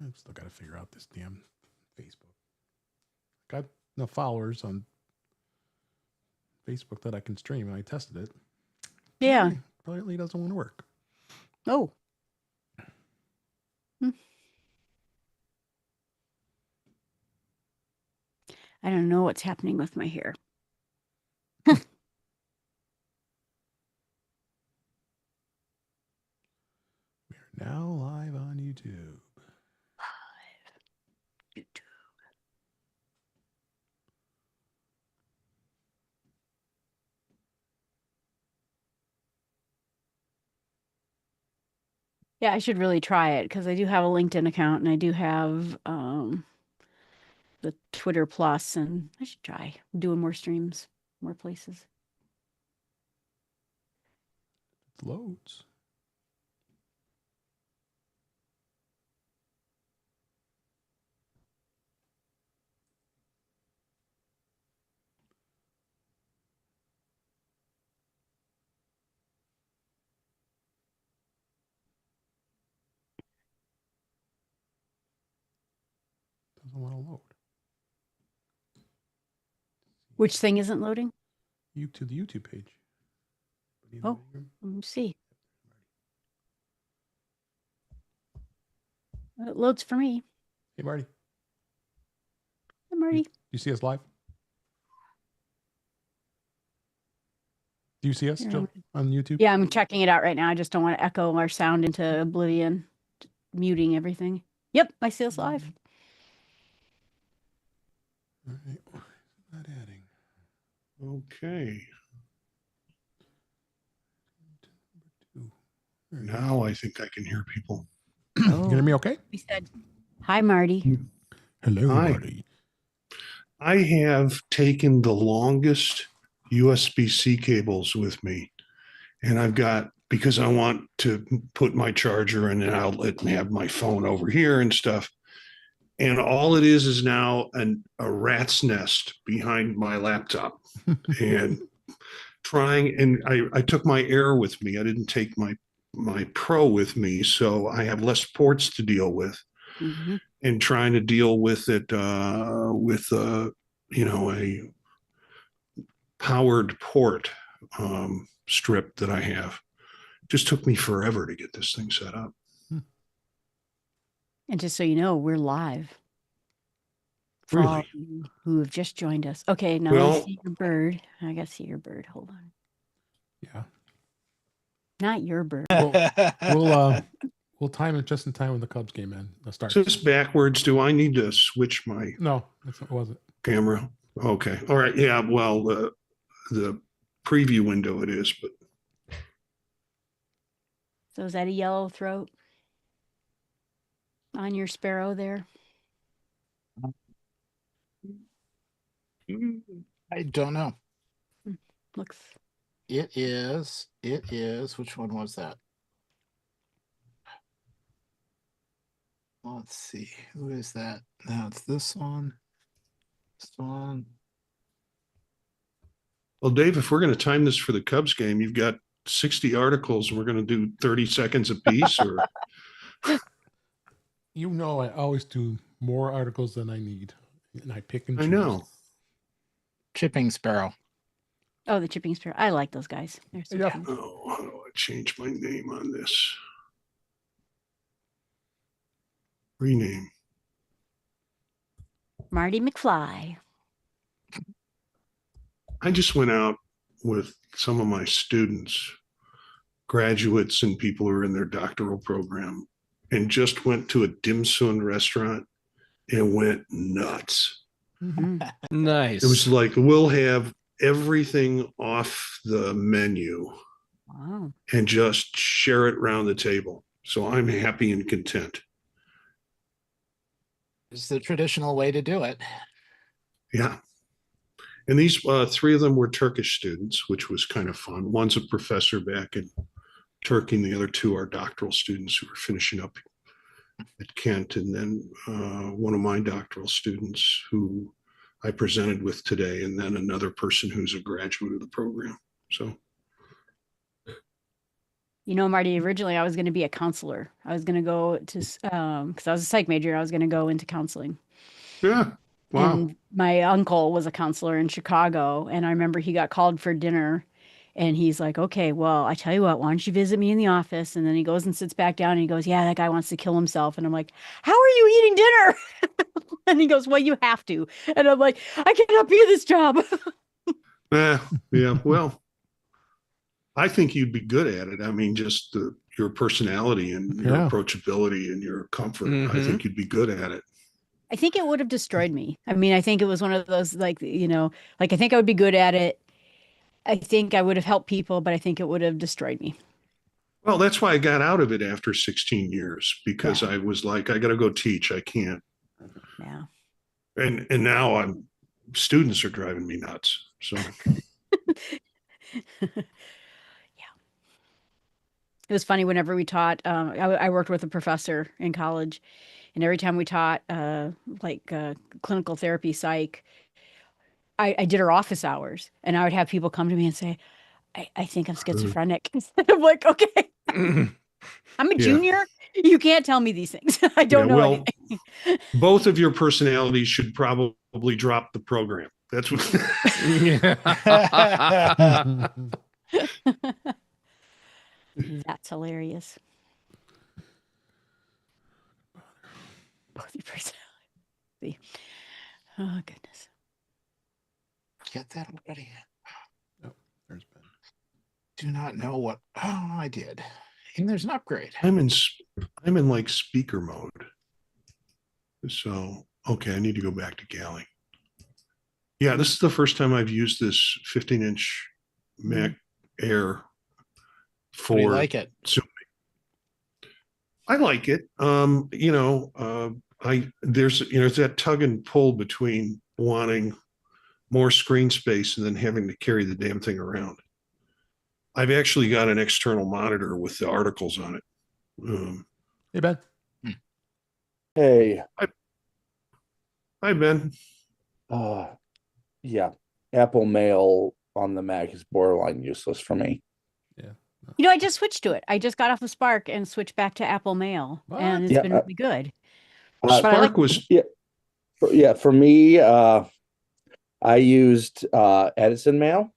I've still got to figure out this damn Facebook. Got enough followers on Facebook that I can stream, and I tested it. Yeah. Apparently doesn't want to work. Oh. I don't know what's happening with my hair. We're now live on YouTube. YouTube. Yeah, I should really try it because I do have a LinkedIn account and I do have the Twitter Plus, and I should try doing more streams, more places. It loads. Doesn't want to load. Which thing isn't loading? You to the YouTube page. Oh, let me see. It loads for me. Hey, Marty. Hey, Marty. You see us live? Do you see us still on YouTube? Yeah, I'm checking it out right now. I just don't want to echo our sound into oblivion, muting everything. Yep, I see us live. All right. Not adding. Okay. Now I think I can hear people. You can hear me okay? We said, hi, Marty. Hello, Hi. Marty. I have taken the longest USB-C cables with me, and I've got, because I want to put my charger in an outlet and have my phone over here and stuff. And all it is now a rat's nest behind my laptop. And I took my Air with me. I didn't take my Pro with me, so I have less ports to deal with. Mm-hmm. And trying to deal with it with a powered port strip that I have. Just took me forever to get this thing set up. And just so you know, we're live. For Really? all of you who have just joined us. Okay, now I see your bird. I got to see your bird. Hold on. Yeah. Not your bird. We'll time it just in time when the Cubs game starts. So this backwards. Do I need to switch my? No, it wasn't. Camera. Okay. All right. Yeah. Well, the preview window it is, but. So is that a yellow throat on your sparrow there? I don't know. Looks. It is. Which one was that? Let's see. Who is that? That's this one. This one. Well, Dave, if we're going to time this for the Cubs game, you've got 60 articles and we're going to do 30 seconds a piece, or? You know, I always do more articles than I need, and I pick and choose. I know. Chipping sparrow. Oh, the chipping sparrow. I like those guys. They're so Yeah. fun. Oh, how do I change my name on this? Rename. Marty McFly. I just went out with some of my students, graduates and people who are in their doctoral program, and just went to a dim sum restaurant and went nuts. Mm-hmm. Nice. It was like, we'll have everything off the menu. Wow. And just share it around the table. So I'm happy and content. It's the traditional way to do it. Yeah. And these three of them were Turkish students, which was kind of fun. One's a professor back in Turkey, and the other two are doctoral students who are finishing up at Kent. And then one of my doctoral students who I presented with today, and then another person who's a graduate of the program. So You know, Marty, originally I was going to be a counselor. I was going to go to, because I was a psych major, I was going to go into counseling. Yeah. Wow. And my uncle was a counselor in Chicago. And I remember he got called for dinner and he's like, okay, well, I tell you what, why don't you visit me in the office? And then he goes and sits back down and he goes, yeah, that guy wants to kill himself. And I'm like, how are you eating dinner? And he goes, well, you have to. And I'm like, I cannot be this job. Yeah. Well, I think you'd be good at it. I mean, just your personality and your Yeah. approachability and your comfort. I think you'd be good at it. I think it would have destroyed me. I mean, I think it was one of those, like, you know, like I think I would be good at it. I think I would have helped people, but I think it would have destroyed me. Well, that's why I got out of it after 16 years, because Yeah. I was like, I got to go teach. I can't. Yeah. And now students are driving me nuts. So It was funny whenever we taught, I worked with a professor in college, and every time we taught clinical therapy psych, I did her office hours, and I would have people come to me and say, I think I'm schizophrenic. I'm like, okay, I'm a Yeah. junior. You can't tell me these things. I don't know well, anything. both of your personalities should probably drop the program. That's what. That's hilarious. Both your personality. Oh, goodness. Get that already. Oh, there's Ben. Do not know what. Oh, I did. And there's an upgrade. I'm in like speaker mode. So, okay, I need to go back to Galley. Yeah, this is the first time I've used this 15-inch Mac Air How do you for like it? Zoom. I like it. There's that tug and pull between wanting more screen space and then having to carry the damn thing around. I've actually got an external monitor with the articles on it. Hey, Ben. Hey, Hi, Ben. yeah, Apple Mail on the Mac is borderline useless for me. You know, I just switched to it. I just got off of Spark and switched back to Apple Mail, What? and it's Yeah, been really good. Spark was For me, I used Edison Mail.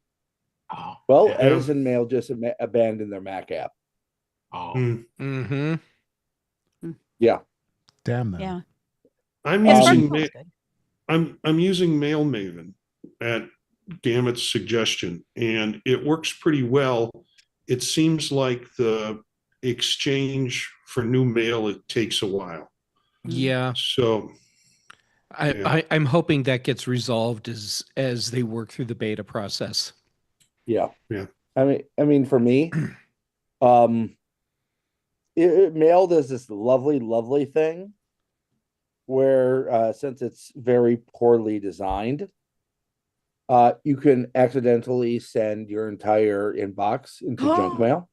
Oh, Well, Yeah. Edison Mail just abandoned their Mac app. oh. Mm-hmm. Yeah, Damn them. Yeah. I'm Yeah, Spark using Mail Ma- is good. I'm using Mail Maven at Gamet's suggestion, and it works pretty well. It seems like the exchange for new mail, it takes a while. Yeah. So I'm hoping that gets resolved as they work through the beta process. yeah. Yeah. I mean, for me, Mail does this lovely thing where since it's very poorly designed, you can accidentally send your entire inbox into junk mail.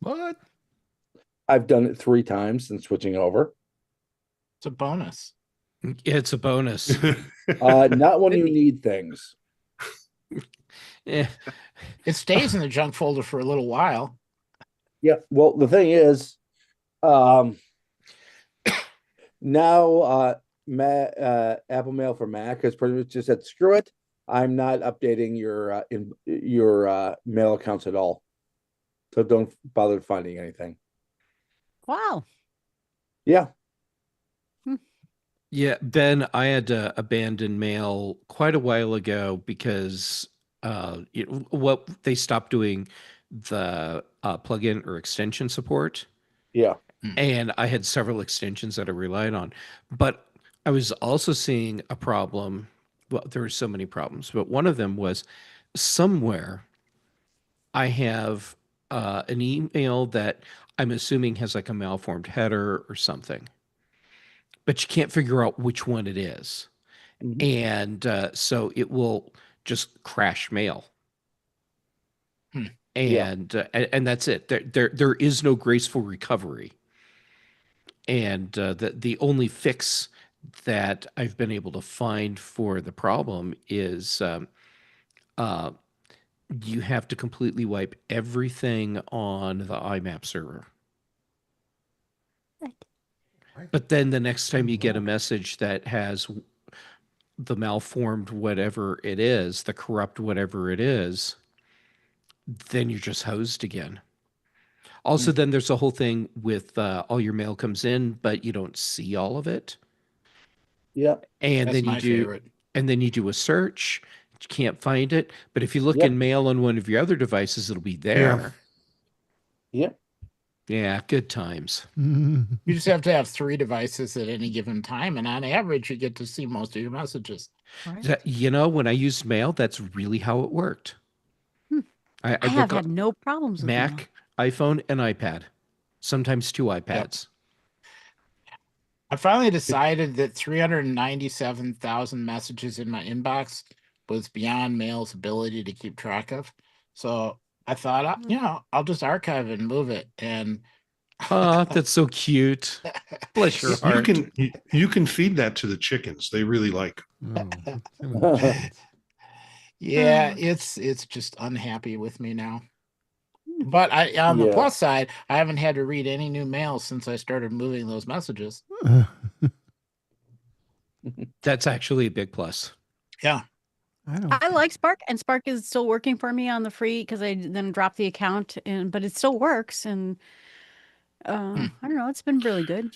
What? I've done it 3 times since switching over. It's a bonus. It's a bonus. Not when you need things. Yeah. It stays in the junk folder for a little while. Yeah. Well, the thing is, now Apple Mail for Mac has pretty much just said, screw it. I'm not updating your mail accounts at all. So don't bother finding anything. Wow. Yeah. Yeah, Ben, I had to abandon mail quite a while ago because what they stopped doing the plugin or extension support. Yeah. And I had several extensions that I relied on. But I was also seeing a problem. Well, there were so many problems, but one of them was somewhere I have an email that I'm assuming has like a malformed header or something, but you can't figure out which one it is. Mhm. And so it will just crash mail. And that's it. There is no graceful recovery. And the only fix that I've been able to find for the problem is you have to completely wipe everything on the IMAP server. But then the next time you get a message that has the malformed whatever it is, the corrupt whatever it is, then you're just hosed again. Also, then there's a whole thing with all your mail comes in, but you don't see all of it. Yep. And That's then you my do, favorite. and then you do a search. You can't find it. But if you look Yep. in mail on one of your other devices, it'll be there. Yep. Yeah, good times. You just have to have 3 devices at any given time, and on average, you get to see most of your messages. Right. You know, when I used mail, that's really how it worked. I I have look had no problems with mail. Mac, iPhone, and iPad. Sometimes 2 iPads. I finally decided that 397,000 messages in my inbox was beyond mail's ability to keep track of. So I thought, I'll just archive it and move it. And Oh, that's so cute. Bless your heart. You can feed that to the chickens. They really like. yeah, it's just unhappy with me now. But on the plus side, I haven't had to read any new mail since I started moving those messages. That's actually a big plus. Yeah. I like Spark, and Spark is still working for me on the free because I then dropped the account, but it still works. And I don't know, it's been really good.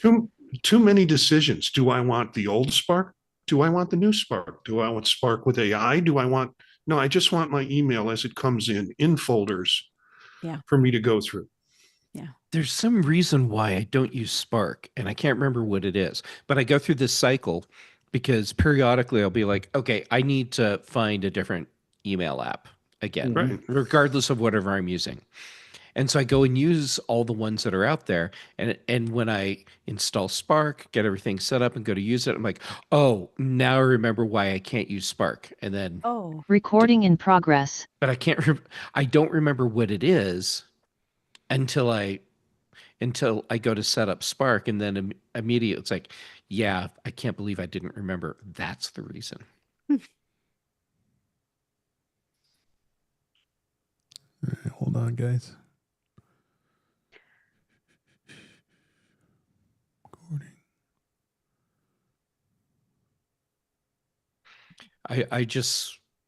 Too many decisions. Do I want the old Spark? Do I want the new Spark? Do I want Spark with AI? No, I just want my email as it comes in folders. Yeah. For me to go through. Yeah. There's some reason why I don't use Spark, and I can't remember what it is, but I go through this cycle because periodically I'll be like, okay, I need to find a different email app again, Right. regardless of whatever I'm using. And so I go and use all the ones that are out there. And when I install Spark, get everything set up and go to use it, I'm like, oh, now I remember why I can't use Spark. And then recording in progress. But I don't remember what it is until I go to set up Spark, and then immediately it's like, yeah, I can't believe I didn't remember. That's the reason. All right, hold on, guys. Recording.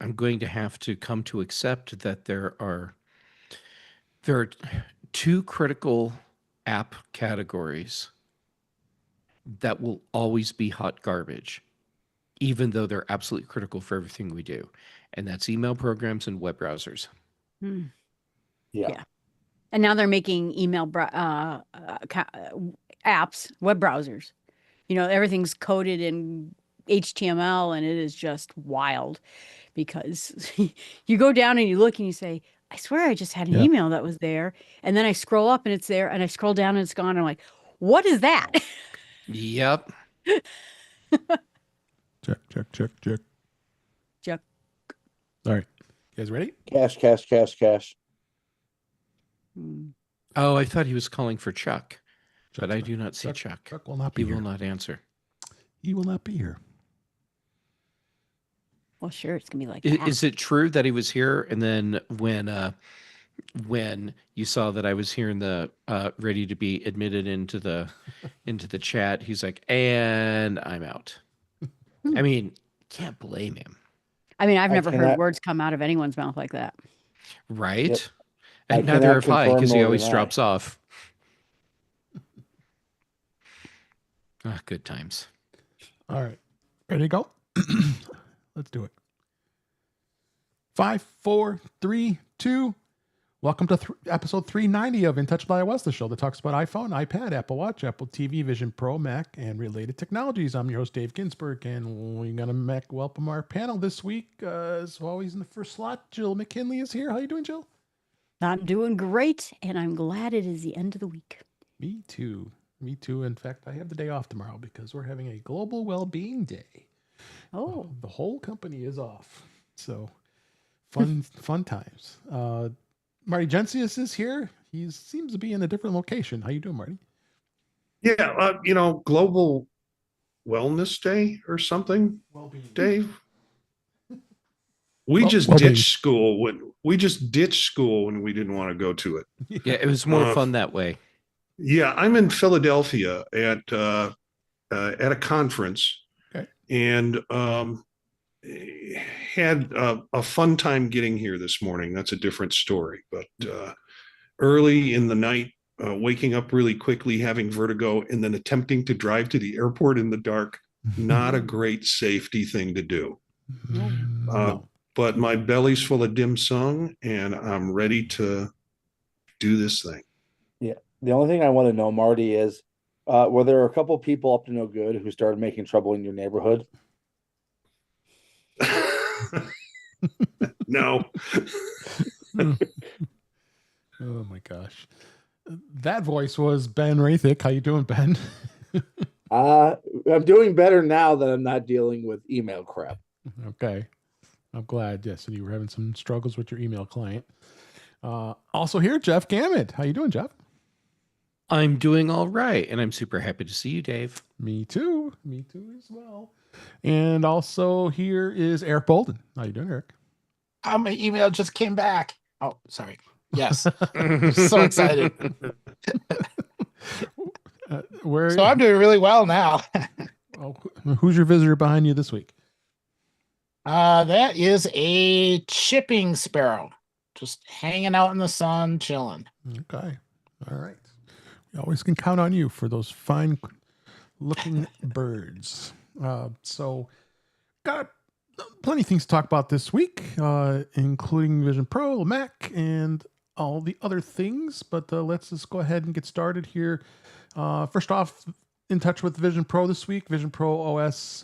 I'm going to have to come to accept that there are 2 critical app categories that will always be hot garbage, even though they're absolutely critical for everything we do. And that's email programs and web browsers. Yeah. And now they're making email apps, web browsers. You know, everything's coded in HTML, and it is just wild because you go down and you look and you say, I swear I just had an email that was there. And then I scroll up and it's there, and I scroll down and it's gone. And I'm like, what is that? Yep. Check. All right. You guys ready? Cash. Oh, I thought he was calling for Chuck, but I do not see Chuck. Chuck will not be He here. will not answer. He will not be here. Well, sure, it's gonna be like that. Is it true that he was here, and then when you saw that I was here in the ready to be admitted into the chat, he's like, and I'm out. I mean, can't blame him. I mean, I've never heard words come out of anyone's mouth like that. Right? Yep. And neither have I, because he always deny. drops off. Good times. All right. Ready to go? Let's do it. 5, 4, 3, 2. Welcome to episode 390 of In Touch with iOS, the show that talks about iPhone, iPad, Apple Watch, Apple TV, Vision Pro, Mac, and related technologies. I'm your host, Dave Ginsburg, and we're going to welcome our panel this week. As always, in the first slot, Jill McKinley is here. How you doing, Jill? I'm doing great, and I'm glad it is the end of the week. Me too. In fact, I have the day off tomorrow because we're having a global well-being day. Oh. The whole company is off. So fun times. Marty Jencius is here. He seems to be in a different location. How you doing, Marty? Yeah, Global Wellness Day or something, Well-being. Dave. We Well- just well, ditched school when we didn't want to go to it. Yeah, it was more Uh, fun that way. Yeah, I'm in Philadelphia at a conference, Okay. and had a fun time getting here this morning. That's a different story. But early in the night, waking up really quickly, having vertigo, and then attempting to drive to the airport in the dark, not a great safety thing to do. No. But my belly's full of dim sum, and I'm ready to do this thing. Yeah. The only thing I want to know, Marty, is were there a couple people up to no good who started making trouble in your neighborhood? No. Oh my gosh. That voice was Ben Roethig. How you doing, Ben? I'm doing better now that I'm not dealing with email crap. Okay. I'm glad. Yes, and you were having some struggles with your email client. Also here, Jeff Gamet. How you doing, Jeff? I'm doing all right, and I'm super happy to see you, Dave. Me too. Me too as well. And also here is Eric Bolden. How you doing, Eric? My email just came back. Oh, sorry. Yes. So excited. Where? So I'm doing really well now. Who's your visitor behind you this week? That is a chipping sparrow. Just hanging out in the sun, chilling. Okay. All right. We always can count on you for those fine looking birds. So got plenty of things to talk about this week, including Vision Pro, Mac, and all the other things. But let's just go ahead and get started here. First off, in touch with Vision Pro this week. Vision Pro OS,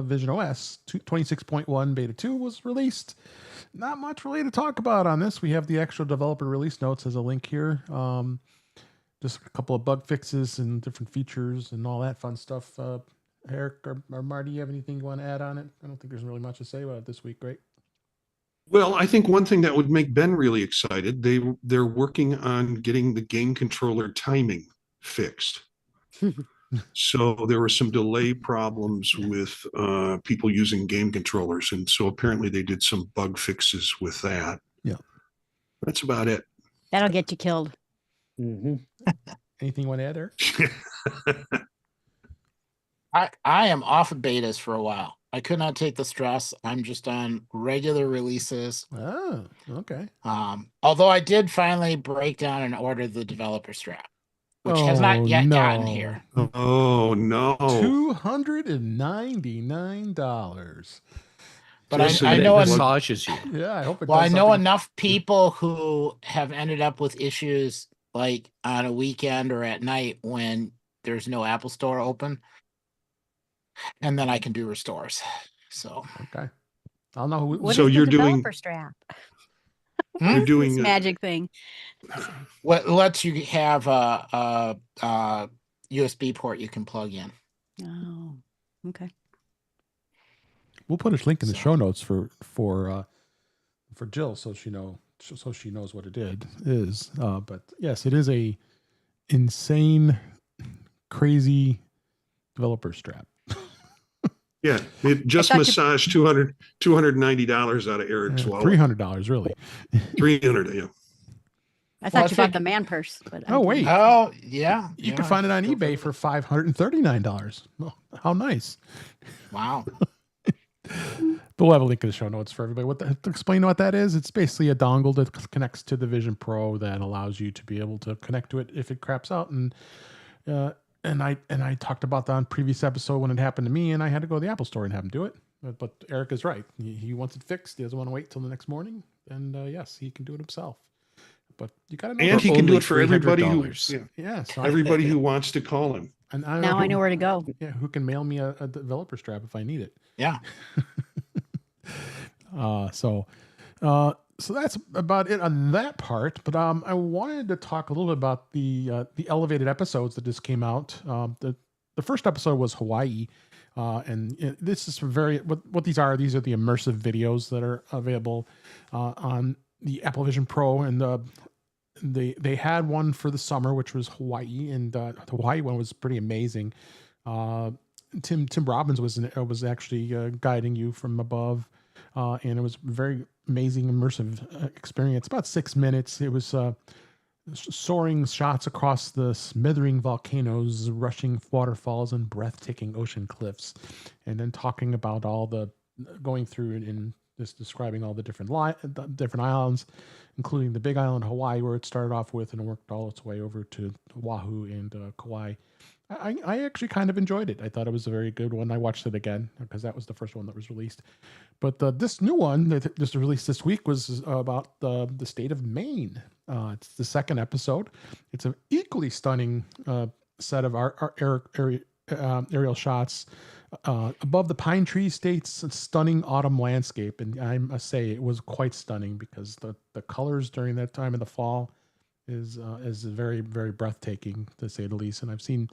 Vision OS 26.1 Beta 2 was released. Not much really to talk about on this. We have the actual developer release notes as a link here. Just a couple of bug fixes and different features and all that fun stuff. Eric or Marty, you have anything you want to add on it? I don't think there's really much to say about it this week, right? Well, I think one thing that would make Ben really excited, they're working on getting the game controller timing fixed. So there were some delay problems with people using game controllers, and so apparently they did some bug fixes with that. Yeah, that's about it. That'll get you killed. Mm-hmm. Anything you want to add, Eric? I am off of betas for a while. I could not take the stress. I'm just on regular releases. Oh, okay. Although I did finally break down and order the developer strap, which has not yet gotten here. Oh no! $299. But Just I And know it enough. massages you. Yeah, I hope it Well, I does know something. enough people who have ended up with issues like on a weekend or at night when there's no Apple Store open, and then I can do restores. So Okay. I'll know who. What So is the you're doing- developer strap? You're This doing magic thing. what lets you have a USB port you can plug in. Oh, okay. We'll put a link in the So- show notes for Jill, so she knows what it is. But yes, it is a insane, crazy developer strap. Yeah, it just thought you- massaged $290 out of Eric's wallet. $300, really. 300. Yeah. I thought I you bought think- the man purse, but I Oh, didn't. wait. Oh yeah, You yeah, can find it on go for eBay for $539. Well, how nice. Wow. But we'll have a link in the show notes for everybody. To explain what that is, it's basically a dongle that connects to the Vision Pro that allows you to be able to connect to it if it craps out. And I talked about that on previous episode when it happened to me, and I had to go to the Apple Store and have him do it. But Eric is right. He wants it fixed. He doesn't want to wait till the next morning. And yes, he can do it himself. But you got to know. And he can do only it for everybody who, $300. yeah, Yeah, so everybody who wants to call him. and Now I know where to go. Yeah, who can mail me a developer strap if I need it. Yeah. So that's about it on that part. But I wanted to talk a little bit about the elevated episodes that just came out. The first episode was Hawaii, and this is what these are. These are the immersive videos that are available on the Apple Vision Pro, and they had one for the summer, which was Hawaii, and the Hawaii one was pretty amazing. Tim Robbins was actually guiding you from above. and it was very amazing, immersive experience. About 6 minutes. It was soaring shots across the smithering volcanoes, rushing waterfalls, and breathtaking ocean cliffs, and then talking about all the going through and just describing all the different islands, including the big island Hawaii, where it started off with and worked all its way over to Oahu and Kauai. I actually kind of enjoyed it. I thought it was a very good one. I watched it again because that was the first one that was released. But this new one that just released this week was about the state of Maine. It's the second episode. It's an equally stunning set of aerial shots above the pine tree state's stunning autumn landscape. And I must say it was quite stunning because the colors during that time of the fall is very, very breathtaking, to say the least. And I've seen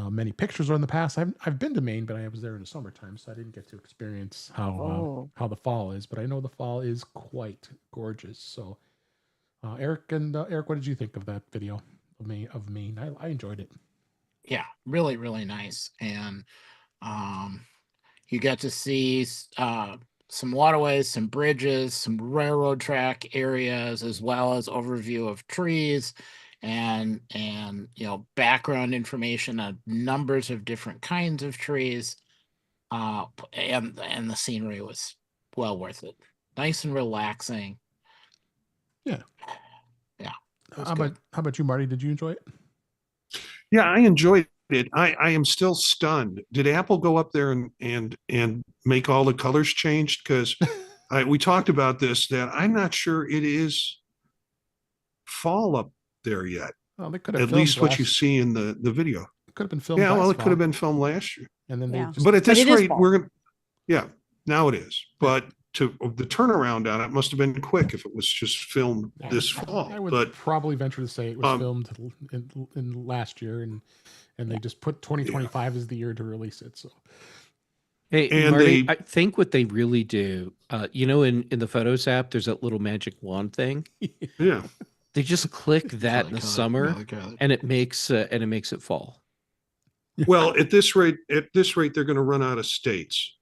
many pictures in the past. I've been to Maine, but I was there in the summertime, so I didn't get to experience how the fall is. But I know the fall is quite gorgeous. So, Eric, what did you think of that video of Maine? I enjoyed it. Yeah, really, really nice. And you get to see some waterways, some bridges, some railroad track areas, as well as overview of trees and background information on numbers of different kinds of trees. And the scenery was well worth it. Nice and relaxing. Yeah. Yeah. How about you, Marty? Did you enjoy it? Yeah, I enjoyed it. I am still stunned. Did Apple go up there and make all the colors changed? Because we talked about this, that I'm not sure it is fall up there yet. Well, they could have at least what you see in the video. It could have been filmed. Yeah, well, it fall. could have been filmed last year. And then but at this rate, we're gonna. Yeah, now it is. But the turnaround on it must have been quick if it was just filmed this fall. I would probably venture to say it was filmed in last year, and they just put 2025 as the year to release it. So, hey, and Marty, I think what they really do, in the Photos app, there's that little magic wand thing. Yeah, they just click that in the summer, and it makes it fall. Well, at this rate, they're going to run out of states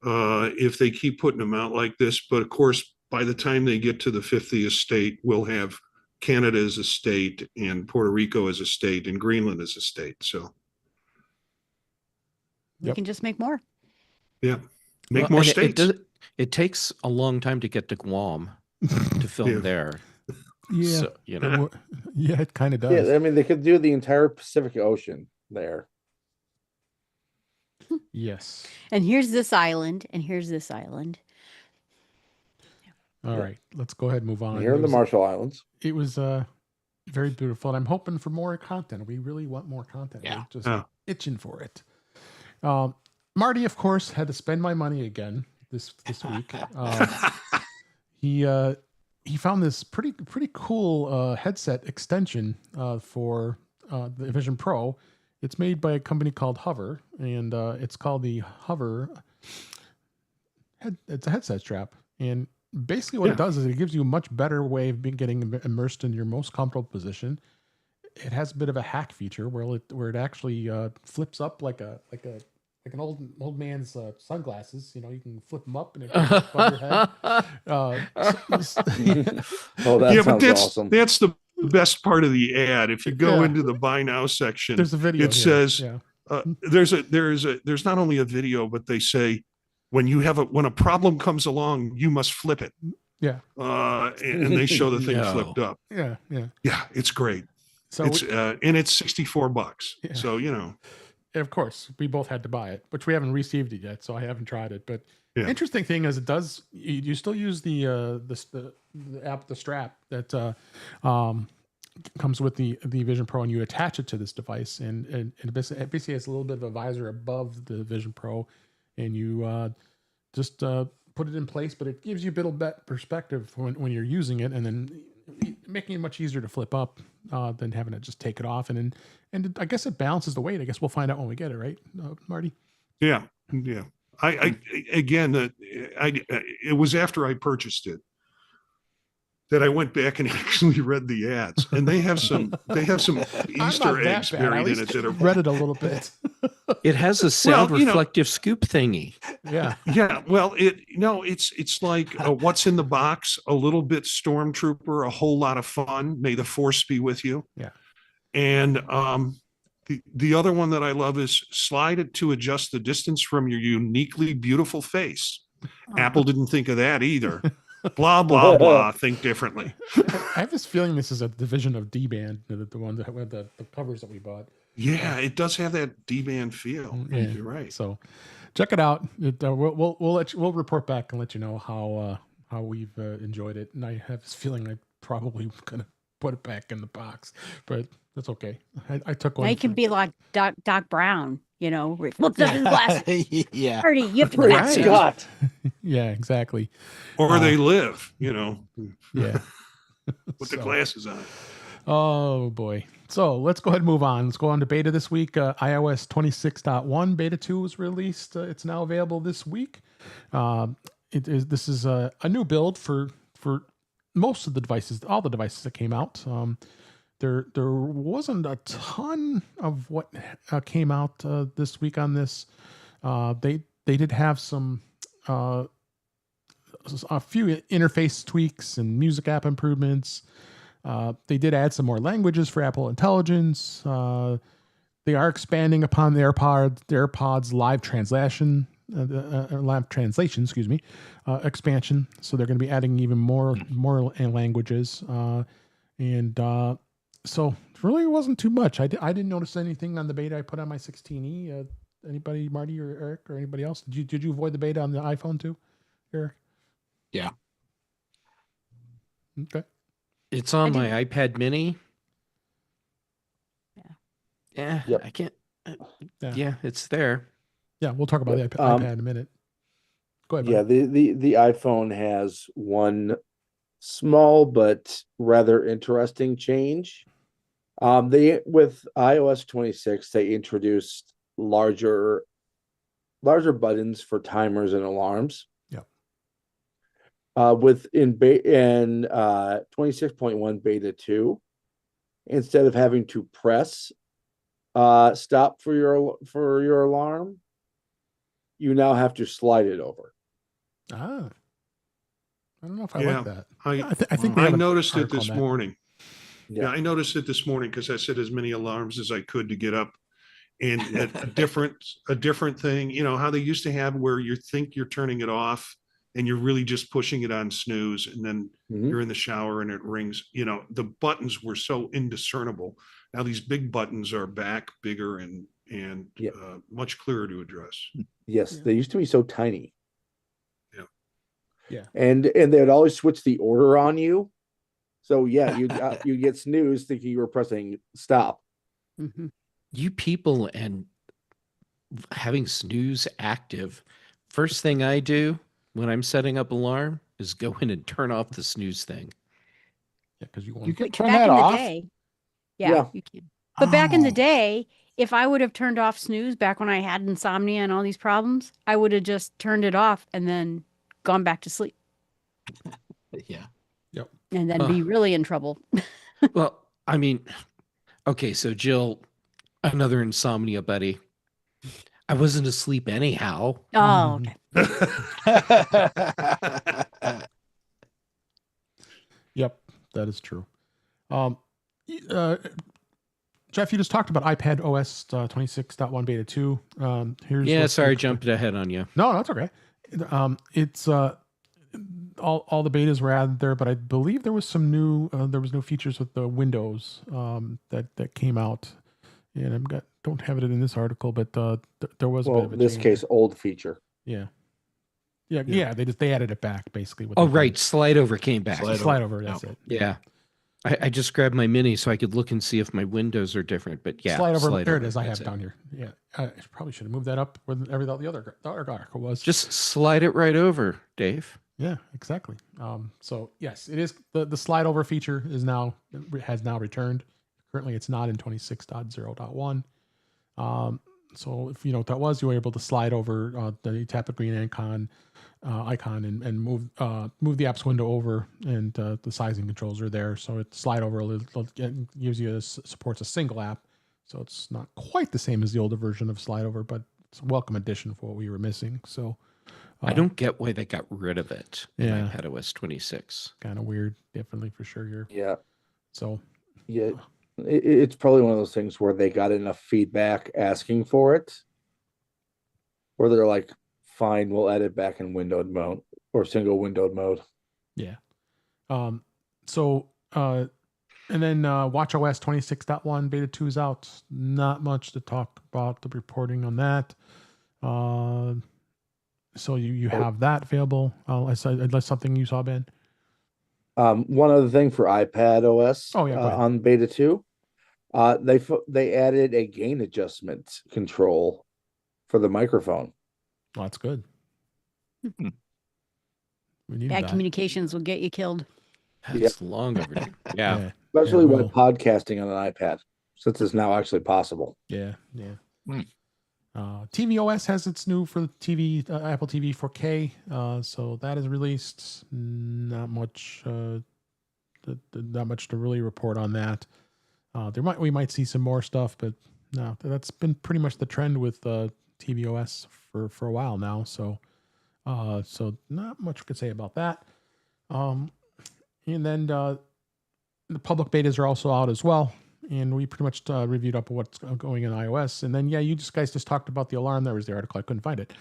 if they keep putting them out like this. But of course, by the time they get to the 50th state, we'll have Canada as a state and Puerto Rico as a state and Greenland as a state. So you can just make more. Yeah, make more states. It takes a long time to get to Guam to film there. Yeah, so, yeah, it kind of does. Yeah, I mean, they could do the entire Pacific Ocean there. Yes. And here's this island, and here's this island. All right, let's go ahead and move on. Here in the Marshall Islands. It was very beautiful, and I'm hoping for more content. We really want more content. Yeah. We're just itching for it. Marty, of course, had to spend my money again this week. He found this pretty cool headset extension for the Vision Pro. It's made by a company called Hover, and it's called the Hover. It's a headset strap, and basically what it does is it gives you a much better way of getting immersed in your most comfortable position. It has a bit of a hack feature where it actually flips up like an old man's sunglasses. You can flip them up and it goes above your head. Awesome. That's the best part of the ad. If you go into the buy now section, there's a video. It says there's not only a video, but they say when a problem comes along, you must flip it. Yeah. And they show the thing flipped up. Yeah. It's great. So it's and it's $64. Yeah. So of course, we both had to buy it, which we haven't received it yet, so I haven't tried it. But the interesting thing is, you still use the app, the strap that comes with the Vision Pro, and you attach it to this device, and it basically has a little bit of a visor above the Vision Pro, and you just put it in place, but it gives you a bit of better perspective when you're using it, and then making it much easier to flip up than having to just take it off. And I guess it balances the weight. I guess we'll find out when we get it, right, Marty? Yeah. It was after I purchased it that I went back and actually read the ads, and they have some Easter eggs buried in it that are read it a little bit. It has a sound Well, you know- reflective scoop thingy. Yeah. Yeah, well, it's like what's in the box, a little bit Stormtrooper, a whole lot of fun. May the force be with you. Yeah. And the other one that I love is slide it to adjust the distance from your uniquely beautiful face. Apple didn't think of that either. Blah blah blah. Think differently. I have this feeling this is a division of D-band, the one that with the covers that we bought. Yeah, it does have that D-band feel. Yeah. You're right. So check it out. We'll report back and let you know how we've enjoyed it. And I have this feeling I'm probably gonna put it back in the box, but that's okay. I took one. Now you can be like Doc Brown, you know, where he flips up his glasses. Yeah. Marty, you have to Great glasses. Scott. Yeah, exactly. Or they live, Yeah. with the So- glasses on. Oh boy. So let's go ahead and move on. Let's go on to beta this week. iOS 26.1 beta 2 was released. It's now available this week. This is a new build for most of the devices, all the devices that came out. There wasn't a ton of what came out this week on this. They did have some a few interface tweaks and music app improvements. They did add some more languages for Apple Intelligence. They are expanding upon the AirPods live translation, expansion. So they're going to be adding even more languages. So it really wasn't too much. I didn't notice anything on the beta I put on my 16E. Anybody, Marty or Eric or anybody else? Did you avoid the beta on the iPhone too, Eric? Yeah. Okay. It's on I my iPad mini. Yeah. Yeah. Yep. I can't. Yeah. Yeah, it's there. Yeah, we'll talk about the iPad in a minute. Go ahead. Yeah, Marty. the iPhone has one small but rather interesting change. They with iOS 26, they introduced larger buttons for timers and alarms. In 26.1 beta 2, instead of having to press stop for your alarm, you now have to slide it over. I don't know if I Yeah. like that. I think they I have an noticed it article this on that. morning. Yeah. Yeah, I noticed it this morning because I set as many alarms as I could to get up. And a different thing, how they used to have where you think you're turning it off and you're really just pushing it on snooze, and then Mhm. you're in the shower and it rings. The buttons were so indiscernible. Now these big buttons are back, bigger and Yeah. much clearer to address. Yes, Yeah. they used to be so tiny. Yeah. Yeah. And they would always switch the order on you. So yeah, you get snooze thinking you were pressing stop. Mhm. You people and having snooze active. First thing I do when I'm setting up alarm is go in and turn off the snooze thing. Yeah, because you You want can But turn back that in off. the day, yeah, Yeah. you can. But back in the Oh. day, if I would have turned off snooze back when I had insomnia and all these problems, I would have just turned it off and then gone back to sleep Yeah. and then be really in trouble. Well, I mean, okay, so Jill, another insomnia buddy. I wasn't asleep anyhow. Oh, okay. Yep, that is true. Jeff, you just talked about iPad OS 26.1 beta 2. Here's Yeah, what sorry, you- jumped ahead on you. No, that's okay. It's all the betas were added there, but I believe there was some new features with the Windows that came out, and don't have it in this article, but there was a bit Well, of a in this change. case, old feature. Yeah. Yeah. They added it back basically. With Oh, the right, slide over came back. slide over. That's it. Yeah. I just grabbed my mini so I could look and see if my windows are different, but yeah. Slide over. There it is. I that's have it down here. Yeah, I probably should have moved that up where the other article was. Just slide it right over, Dave. Yeah, exactly. So yes, it is the slide over feature has now returned. Currently, it's not in 26.0.1. So if you know what that was, you were able to slide over you tap the green icon and move the apps window over, and the sizing controls are there. So it slide over a little, it gives you supports a single app. So it's not quite the same as the older version of Slide Over, but it's a welcome addition for what we were missing. So I don't get why they got rid of it in Yeah. iPadOS 26. kind of weird, definitely for sure here. Yeah. So Yeah. It's probably one of those things where they got enough feedback asking for it, where they're like, fine, we'll edit back in windowed mode or single windowed mode. yeah. And then WatchOS 26.1 beta 2 is out. Not much to talk about the reporting on that. So you have that available. Unless something you saw, Ben. One other thing for iPad OS Oh, yeah, go ahead. on beta 2, they added a gain adjustment control for the microphone. Well, that's good. Hmm. We need Bad that. communications will get you killed. That's long overdue. Yeah. Especially Yeah, when podcasting on an iPad, since it's now actually possible. Yeah. Hmm. tvOS has its new for the TV, Apple TV 4K. So that is released. Not much to really report on that. We might see some more stuff, but no, that's been pretty much the trend with tvOS for a while now. So not much we could say about that. And then the public betas are also out as well. And we pretty much reviewed up what's going in iOS. And then, you guys just talked about the alarm. That was the article. I couldn't find it.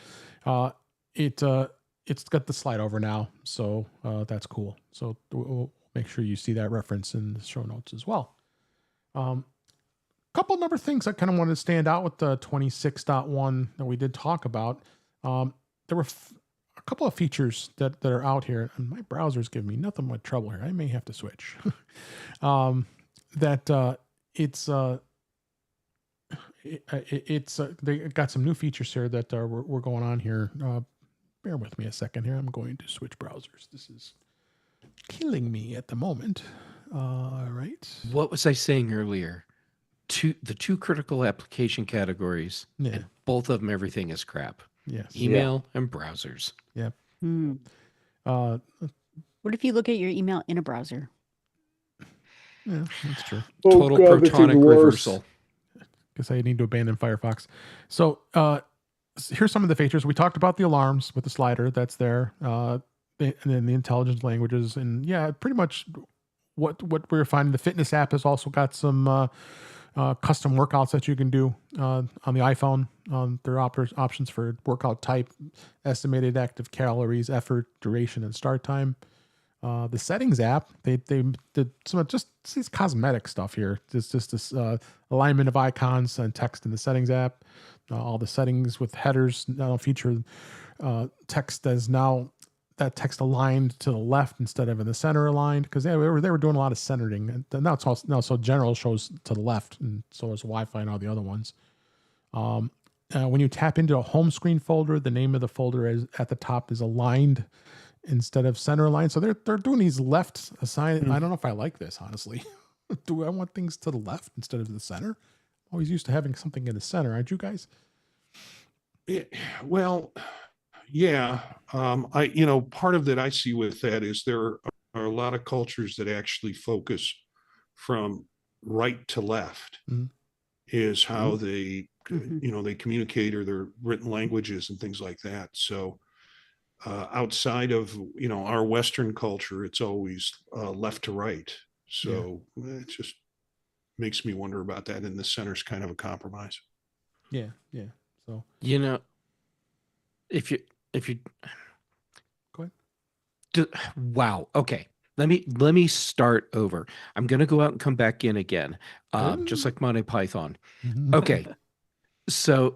It's got the slide over now. So that's cool. So we'll make sure you see that reference in the show notes as well. Couple number things I kind of wanted to stand out with the 26.1 that we did talk about. There were a couple of features that are out here, and my browser's giving me nothing but trouble here. I may have to switch. They got some new features here that we're going on here. Bear with me a second here. I'm going to switch browsers. This is killing me at the moment. All right. What was I saying earlier? The two critical application categories, Yeah. and both of them, everything is crap. Yes. Email and browsers. Hmm. Uh, What if you look at your email in a browser? yeah, that's true. Total God, it's protonic even worse. reversal. Guess I need to abandon Firefox. So here's some of the features. We talked about the alarms with the slider that's there, and then the intelligence languages, and pretty much what we're finding. The fitness app has also got some custom workouts that you can do on the iPhone. There are options for workout type, estimated active calories, effort, duration, and start time. The settings app, they did some just these cosmetic stuff here. It's just this alignment of icons and text in the settings app. All the settings with headers now feature text as now that text aligned to the left instead of in the center aligned, because they were doing a lot of centering, and now it's also so general shows to the left, and so is Wi-Fi and all the other ones. When you tap into a home screen folder, the name of the folder is at the top is aligned instead of center aligned. So they're doing these left assigned. I don't know if I like this, honestly. Do I want things to the left instead of the center? Always used to having something in the center, aren't you guys? Well, yeah. Part of that I see with that is there are a lot of cultures that actually focus from right to left is how they, they communicate, or their written languages and things like that. So outside of, our Western culture, it's always left to right. So it just makes me wonder about that. And the center's kind of a compromise. Yeah. So if you go ahead. Wow. Okay. Let me start over. I'm going to go out and come back in again, just like Monty Python. Okay. So,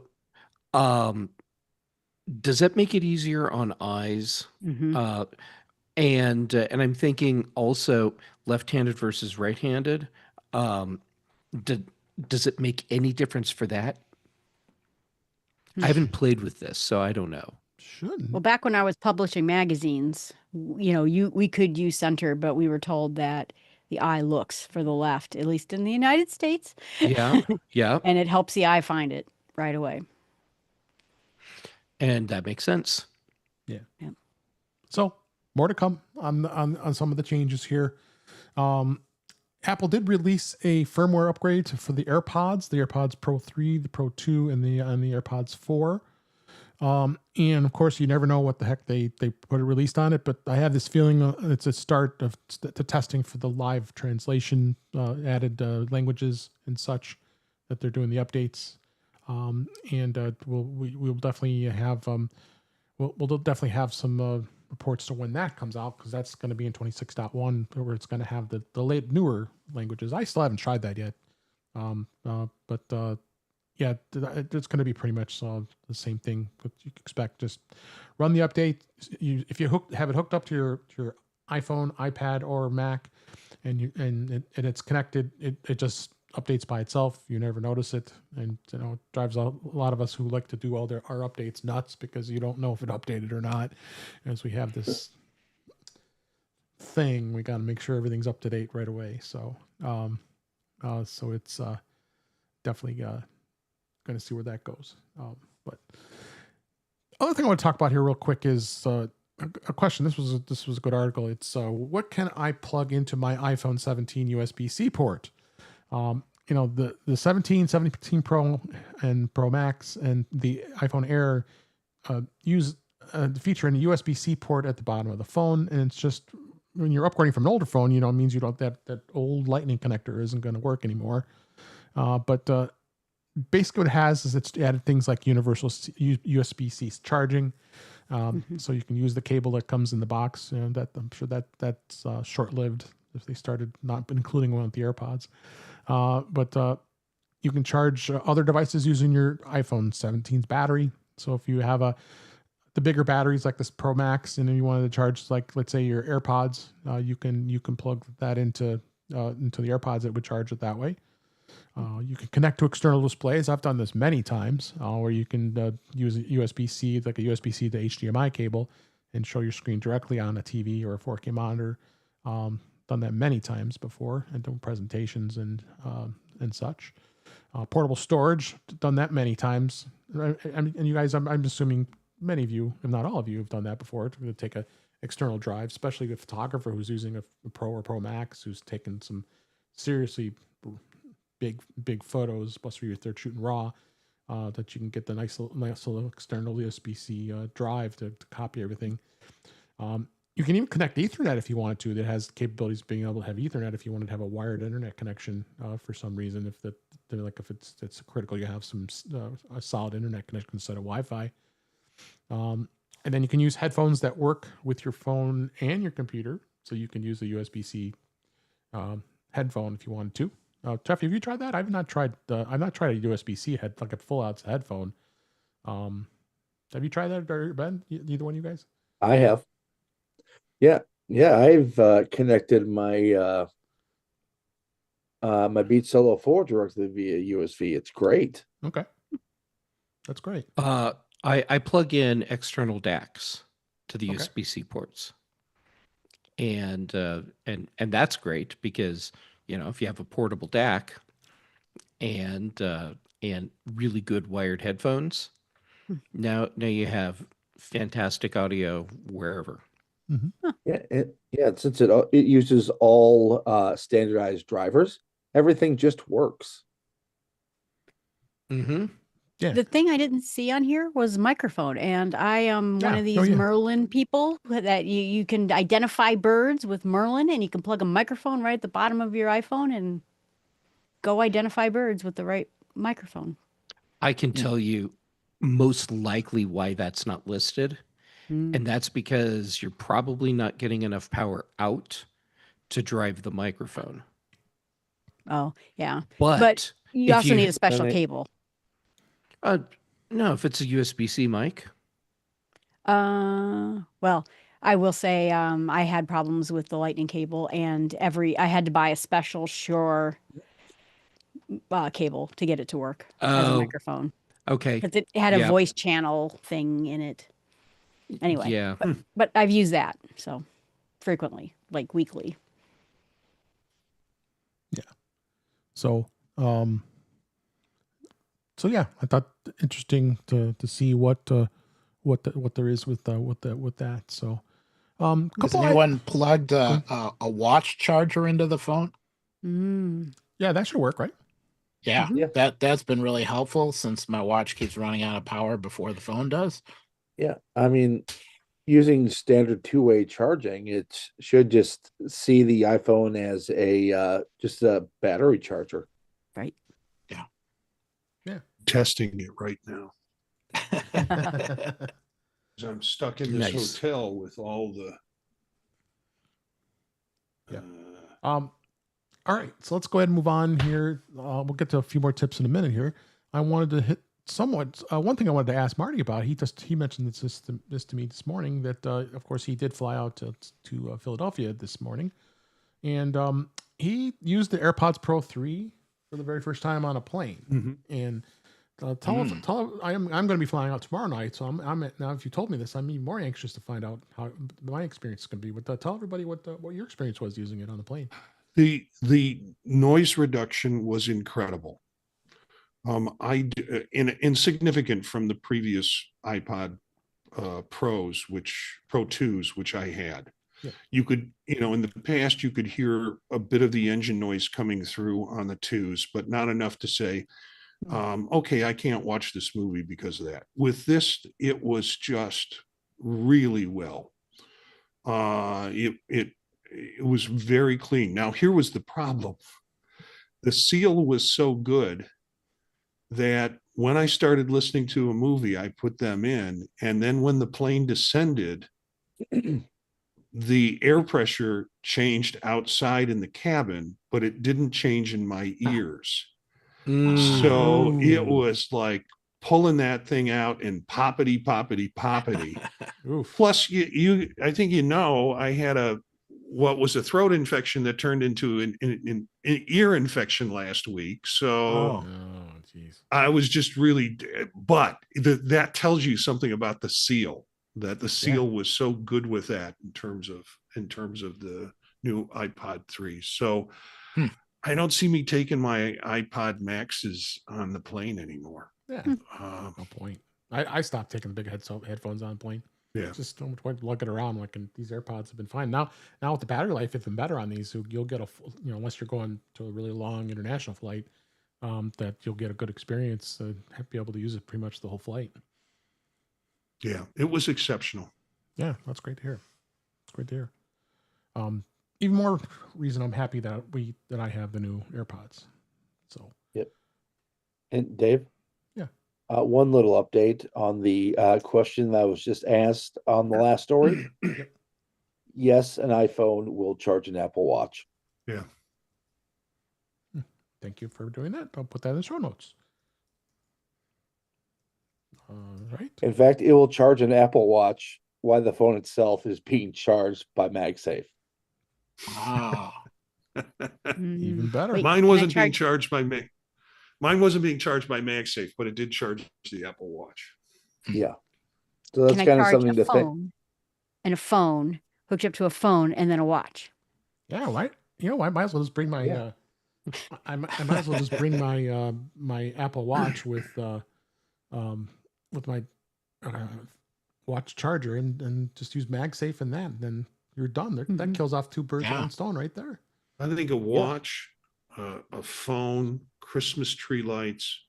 does that make it easier on eyes? Mm-hmm. And I'm thinking also left-handed versus right-handed. Does it make any difference for that? I haven't played with this, so I don't know. Shouldn't. Well, back when I was publishing magazines, we could use center, but we were told that the eye looks for the left, at least in the United States. Yeah. And it helps the eye find it right away. And that makes sense. Yeah. So more to come on some of the changes here. Apple did release a firmware upgrade for the AirPods Pro 3, the Pro 2, and the AirPods 4. And of course, you never know what the heck they put it released on it, but I have this feeling it's a start of the testing for the live translation, added languages and such, that they're doing the updates. And we'll definitely have we'll definitely have some reports to when that comes out, because that's going to be in 26.1, where it's going to have the late newer languages. I still haven't tried that yet, but yeah, it's going to be pretty much the same thing. What you expect, just run the update. If you have it hooked up to your iPhone, iPad, or Mac, and it's connected, it just updates by itself. You never notice it, and it drives a lot of us who like to do all our updates nuts, because you don't know if it updated or not. As we have this thing, we got to make sure everything's up to date right away. So so it's definitely going to see where that goes. But other thing I want to talk about here real quick is a question. This was a good article. It's what can I plug into my iPhone 17 USB-C port? The 17 Pro and Pro Max and the iPhone Air use the feature in a USB-C port at the bottom of the phone, and it's just when you're upgrading from an older phone, it means you don't that old Lightning connector isn't going to work anymore. But basically what it has is it's added things like universal USB-C charging, so you can use the cable that comes in the box. That I'm sure that's short-lived if they started not including one with the AirPods. But you can charge other devices using your iPhone 17's battery. So if you have the bigger batteries like this Pro Max, and you wanted to charge, like, let's say, your AirPods, you can plug that into the AirPods. It would charge it that way. You can connect to external displays. I've done this many times, where you can use a USB-C, like a USB-C to HDMI cable, and show your screen directly on a TV or a 4K monitor. Done that many times before, and done presentations and such. Portable storage, done that many times. And you guys, I'm assuming many of you, if not all of you, have done that before, to take a external drive, especially a photographer who's using a Pro or Pro Max, who's taken some seriously big photos, especially if they're shooting RAW, that you can get the nice little external USB-C drive to copy everything. You can even connect Ethernet if you wanted to. That has capabilities of being able to have Ethernet if you wanted to have a wired internet connection for some reason. If it's critical, you have a solid internet connection instead of Wi-Fi. And then you can use headphones that work with your phone and your computer. So you can use a USB-C headphone if you wanted to. Jeff, have you tried that? I've not tried a USB-C like a full-out headphone. Have you tried that, Ben? Either one of you guys? I have. Yeah. I've connected my my Beats Solo 4 directly via USB. It's great. Okay, that's great. I plug in external DACs to the USB-C ports, and that's great, because if you have a portable DAC and really good wired headphones, now you have fantastic audio wherever. Mm-hmm. Yeah. Since it uses all standardized drivers, everything just works. Mm-hmm. Yeah. The thing I didn't see on here was microphone, and I am one of these Merlin people that you can identify birds with Merlin, and you can plug a microphone right at the bottom of your iPhone and go identify birds with the right microphone. I can tell you most likely why that's not listed. And that's because you're probably not getting enough power out to drive the microphone. Oh, yeah. But you also need a special cable. No, if it's a USB-C mic. Well, I will say I had problems with the lightning cable, and I had to buy a special Shure cable to get it to work as a microphone. Okay. Because it had a voice channel thing in it. Anyway, yeah. But I've used that so frequently, like weekly. Yeah. So yeah, I thought interesting to see what there is with that. So, has anyone plugged a watch charger into the phone? Mm. Yeah, that should work, right? Yeah, Mhm. Yeah. that's been really helpful since my watch keeps running out of power before the phone does. Yeah. I mean, using standard two-way charging, it should just see the iPhone as a just a battery charger. Right. Testing it right now. 'Cause I'm stuck in this Nice. hotel with all the. Yeah. uh, All right, so let's go ahead and move on here. We'll get to a few more tips in a minute here. I wanted to hit somewhat one thing I wanted to ask Marty about. He mentioned this to me this morning that of course he did fly out to Philadelphia this morning, and he used the AirPods Pro 3 for the very first time on a plane. mhm. And tell I'm going to be flying out tomorrow night, so now. If you told me this, I'm even more anxious to find out how my experience is going to be. But tell everybody what your experience was using it on the plane. The noise reduction was incredible. Insignificant from the previous iPod Pro 2s, which I had. Yeah. You could, in the past, you could hear a bit of the engine noise coming through on the 2s, but not enough to say, okay, I can't watch this movie because of that. With this, it was just really well. It was very clean. Now, here was the problem. The seal was so good that when I started listening to a movie, I put them in. And then when the plane descended, the air pressure changed outside in the cabin, but it didn't change in my ears. So it was like pulling that thing out and poppity, poppity, poppity. Plus, I think I had what was a throat infection that turned into an ear infection last week. So geez. I was just really, but that tells you something about the seal, that the seal was so good with that in terms of the new iPod 3. So I don't see me taking my iPod Maxes on the plane anymore. Yeah, no point. I stopped taking the big headphones on the plane. Yeah, just so much point looking around. Like, and these AirPods have been fine. Now with the battery life, it's been better on these. So you'll get unless you're going to a really long international flight, that you'll get a good experience. Be able to use it pretty much the whole flight. Yeah, it was exceptional. Yeah, that's great to hear. It's great to hear. Even more reason I'm happy that I have the new AirPods. So. Yep. And Dave? Yeah. One little update on the question that was just asked on the last story. Yes, an iPhone will charge an Apple Watch. Yeah. Thank you for doing that. I'll put that in the show notes. All right. In fact, it will charge an Apple Watch while the phone itself is being charged by MagSafe. Wow. Even better. Wait, Mine wasn't being charged by MagSafe, but it did charge the Apple Watch. Yeah. So that's Can I kind of charge something a to think. phone and a phone hooked up to a phone and then a watch? Yeah, right. I might as well just bring my I might as well just bring my my Apple Watch with my watch charger and just use MagSafe and that. And then you're done. That kills off two birds with one stone right there. I think a watch, a phone, Christmas tree lights,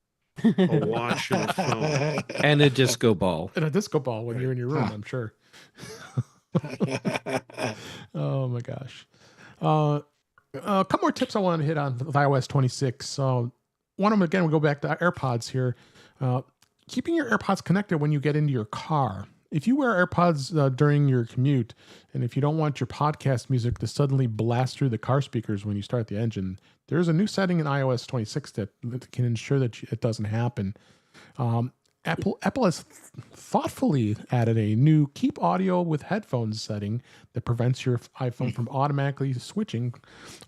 a watch and a phone. And a disco ball. And a disco ball when you're in your room, I'm sure. Oh my gosh. A couple more tips I wanted to hit on with iOS 26. One of them, again, we'll go back to AirPods here. Keeping your AirPods connected when you get into your car. If you wear AirPods during your commute, and if you don't want your podcast music to suddenly blast through the car speakers when you start the engine, there's a new setting in iOS 26 that can ensure that it doesn't happen. Apple has thoughtfully added a new keep audio with headphones setting that prevents your iPhone from automatically switching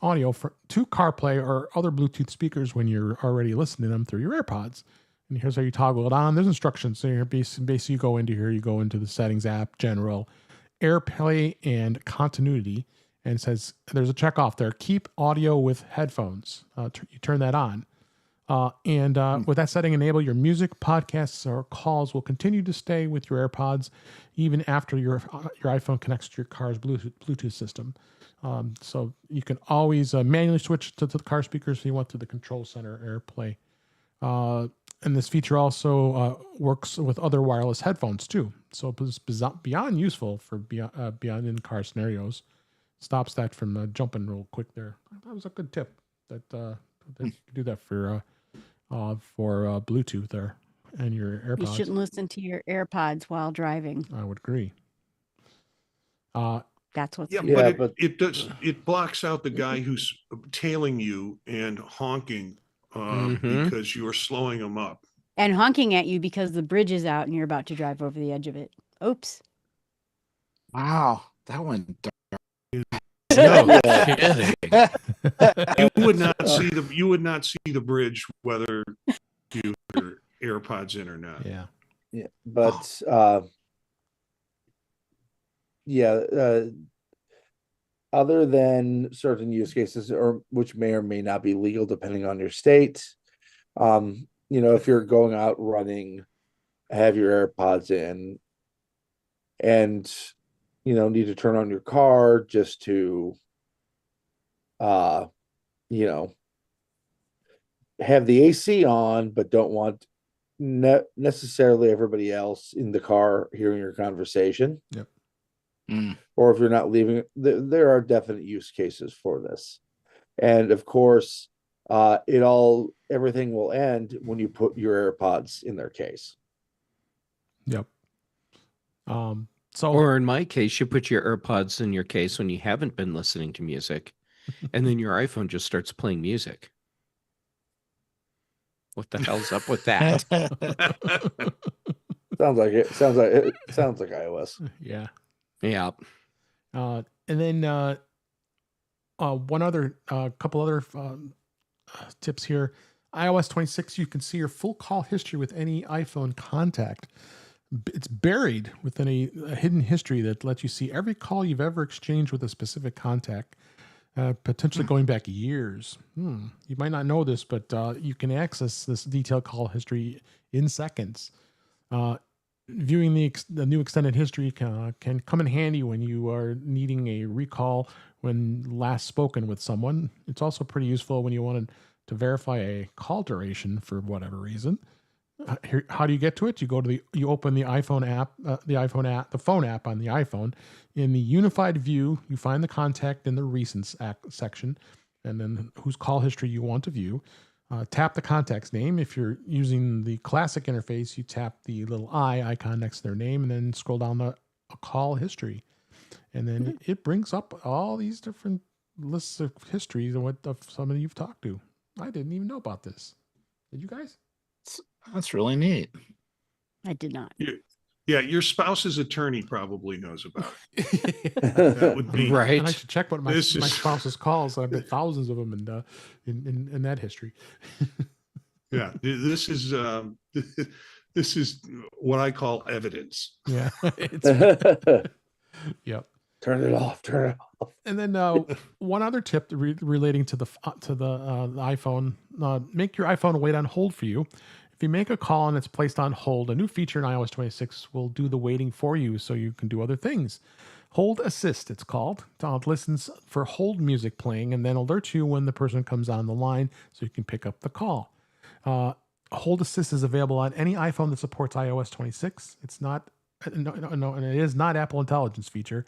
audio to CarPlay or other Bluetooth speakers when you're already listening to them through your AirPods. And here's how you toggle it on. There's instructions. So you're basically you go into the settings app, general, AirPlay, and continuity. And it says there's a check off there. Keep audio with headphones. You turn that on. With that setting enabled, your music, podcasts, or calls will continue to stay with your AirPods even after your iPhone connects to your car's Bluetooth system. So you can always manually switch to the car speakers if you want to the control center AirPlay. And this feature also works with other wireless headphones too. So it's beyond useful for beyond in-car scenarios. Stops that from jumping real quick there. That was a good tip. That you can do that for Bluetooth there and your AirPods. You shouldn't listen to your AirPods while driving. I would agree. That's what's but it does. It blocks out the guy who's tailing you and honking because you are slowing him up. and honking at you because the bridge is out and you're about to drive over the edge of it. Oops. Wow, that went dark. No kidding. You would not see the bridge whether you have your AirPods in or not. Yeah. Yeah, but other than certain use cases, or which may or may not be legal depending on your state, if you're going out running, have your AirPods in, and need to turn on your car just to have the AC on, but don't want necessarily everybody else in the car hearing your conversation. Yep. Or if you're not leaving, there are definite use cases for this. And of course, everything will end when you put your AirPods in their case. Yep. Or in my case, you put your AirPods in your case when you haven't been listening to music, and then your iPhone just starts playing music. What the hell's up with that? Sounds like iOS. Yeah. Yeah. And then couple other tips here. iOS 26, you can see your full call history with any iPhone contact. It's buried within a hidden history that lets you see every call you've ever exchanged with a specific contact, potentially going back years. You might not know this, but you can access this detailed call history in seconds. Viewing the new extended history can come in handy when you are needing a recall when last spoken with someone. It's also pretty useful when you wanted to verify a call duration for whatever reason. How do you get to it? You open the iPhone app, the phone app on the iPhone. In the unified view, you find the contact in the recents section, and then whose call history you want to view. Tap the contact's name. If you're using the classic interface, you tap the little icon next to their name, and then scroll down the call history, and then it brings up all these different lists of histories of somebody you've talked to. I didn't even know about this. Did you guys? That's really neat. I did not. Yeah, your spouse's attorney probably knows about it. That would be right. And I should check what my spouse's calls. I've got thousands of them in that history. Yeah, this is what I call evidence. Yeah. Yep. Turn it off. And then one other tip relating to the iPhone: make your iPhone wait on hold for you. If you make a call and it's placed on hold, a new feature in iOS 26 will do the waiting for you so you can do other things. Hold Assist, it's called. It listens for hold music playing and then alerts you when the person comes on the line so you can pick up the call. Hold Assist is available on any iPhone that supports iOS 26. It's not, and it is not Apple Intelligence feature.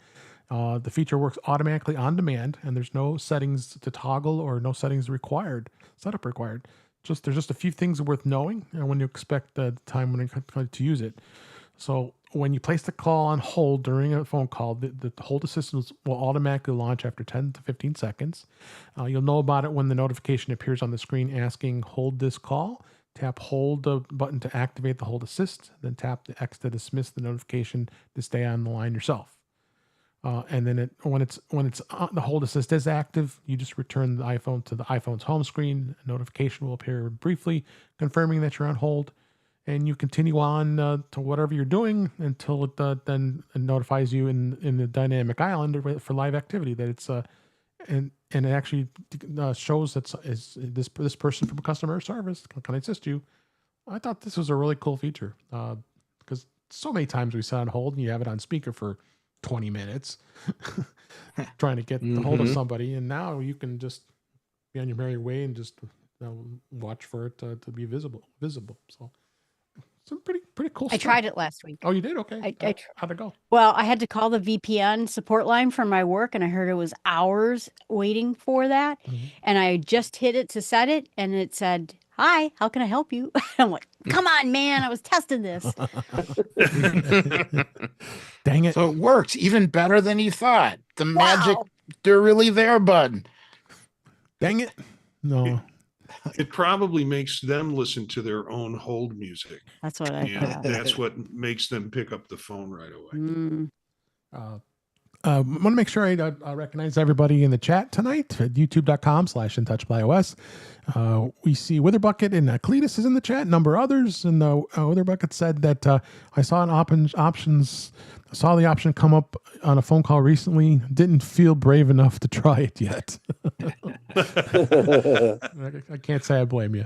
The feature works automatically on demand, and there's no settings to toggle or no settings setup required. There's just a few things worth knowing when you expect the time when you're to use it. So when you place the call on hold during a phone call, the hold assistant will automatically launch after 10 to 15 seconds. You'll know about it when the notification appears on the screen asking hold this call. Tap hold the button to activate the hold assist, then tap the X to dismiss the notification to stay on the line yourself. And then when the hold assist is active, you just return the iPhone to the iPhone's home screen. A notification will appear briefly, confirming that you're on hold, and you continue on to whatever you're doing until it then notifies you in the dynamic island for live activity that it's and it actually shows that is this person from customer service. Can I assist you? I thought this was a really cool feature because so many times we sit on hold and you have it on speaker for 20 minutes trying to get a hold of somebody. And now you can just be on your merry way and just watch for it to be visible. So some pretty cool I stuff. tried it last week. Oh, you did? Okay. I How'd it go? Well, I had to call the VPN support line for my work, and I heard it was hours waiting for that. And I just hit it to set it, and it said, "Hi, how can I help you?" I'm like, "Come on, man! I was testing this." Dang it! So it works even better than you thought. The magic, Wow. they're really there, bud. Dang it! No. It probably makes them listen to their own hold music. That's what I And thought. that's what makes them pick up the phone right away. I want to make sure I recognize everybody in the chat tonight at youtube.com/intouchbyios. We see Witherbucket and Cletus is in the chat, a number of others. And Witherbucket said that I saw the option come up on a phone call recently. Didn't feel brave enough to try it yet. I can't say I blame you.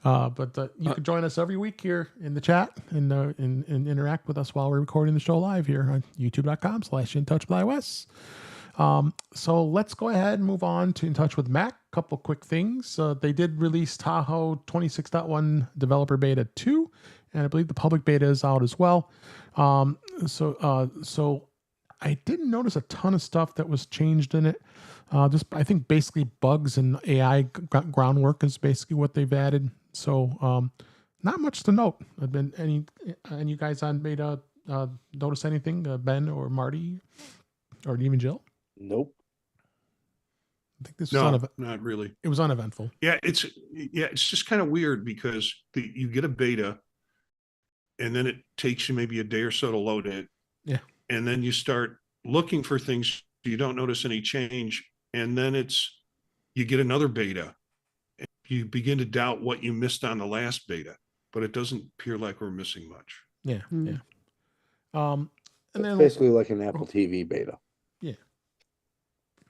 But you can join us every week here in the chat and interact with us while we're recording the show live here on youtube.com/intouchbyios. So let's go ahead and move on to In Touch with Mac. Couple quick things. They did release Tahoe 26.1 Developer Beta 2, and I believe the public beta is out as well. So I didn't notice a ton of stuff that was changed in it. Just I think basically bugs and AI groundwork is basically what they've added. So not much to note. Have been any you guys on beta notice anything? Ben or Marty or even Jill? Nope. I think this was not really. It was uneventful. Yeah, it's just kind of weird because you get a beta, and then it takes you maybe a day or so to load it. Yeah, and then you start looking for things, you don't notice any change, and then you get another beta, and you begin to doubt what you missed on the last beta, but it doesn't appear like we're missing much. Yeah, yeah. And It's then basically like an Apple TV beta.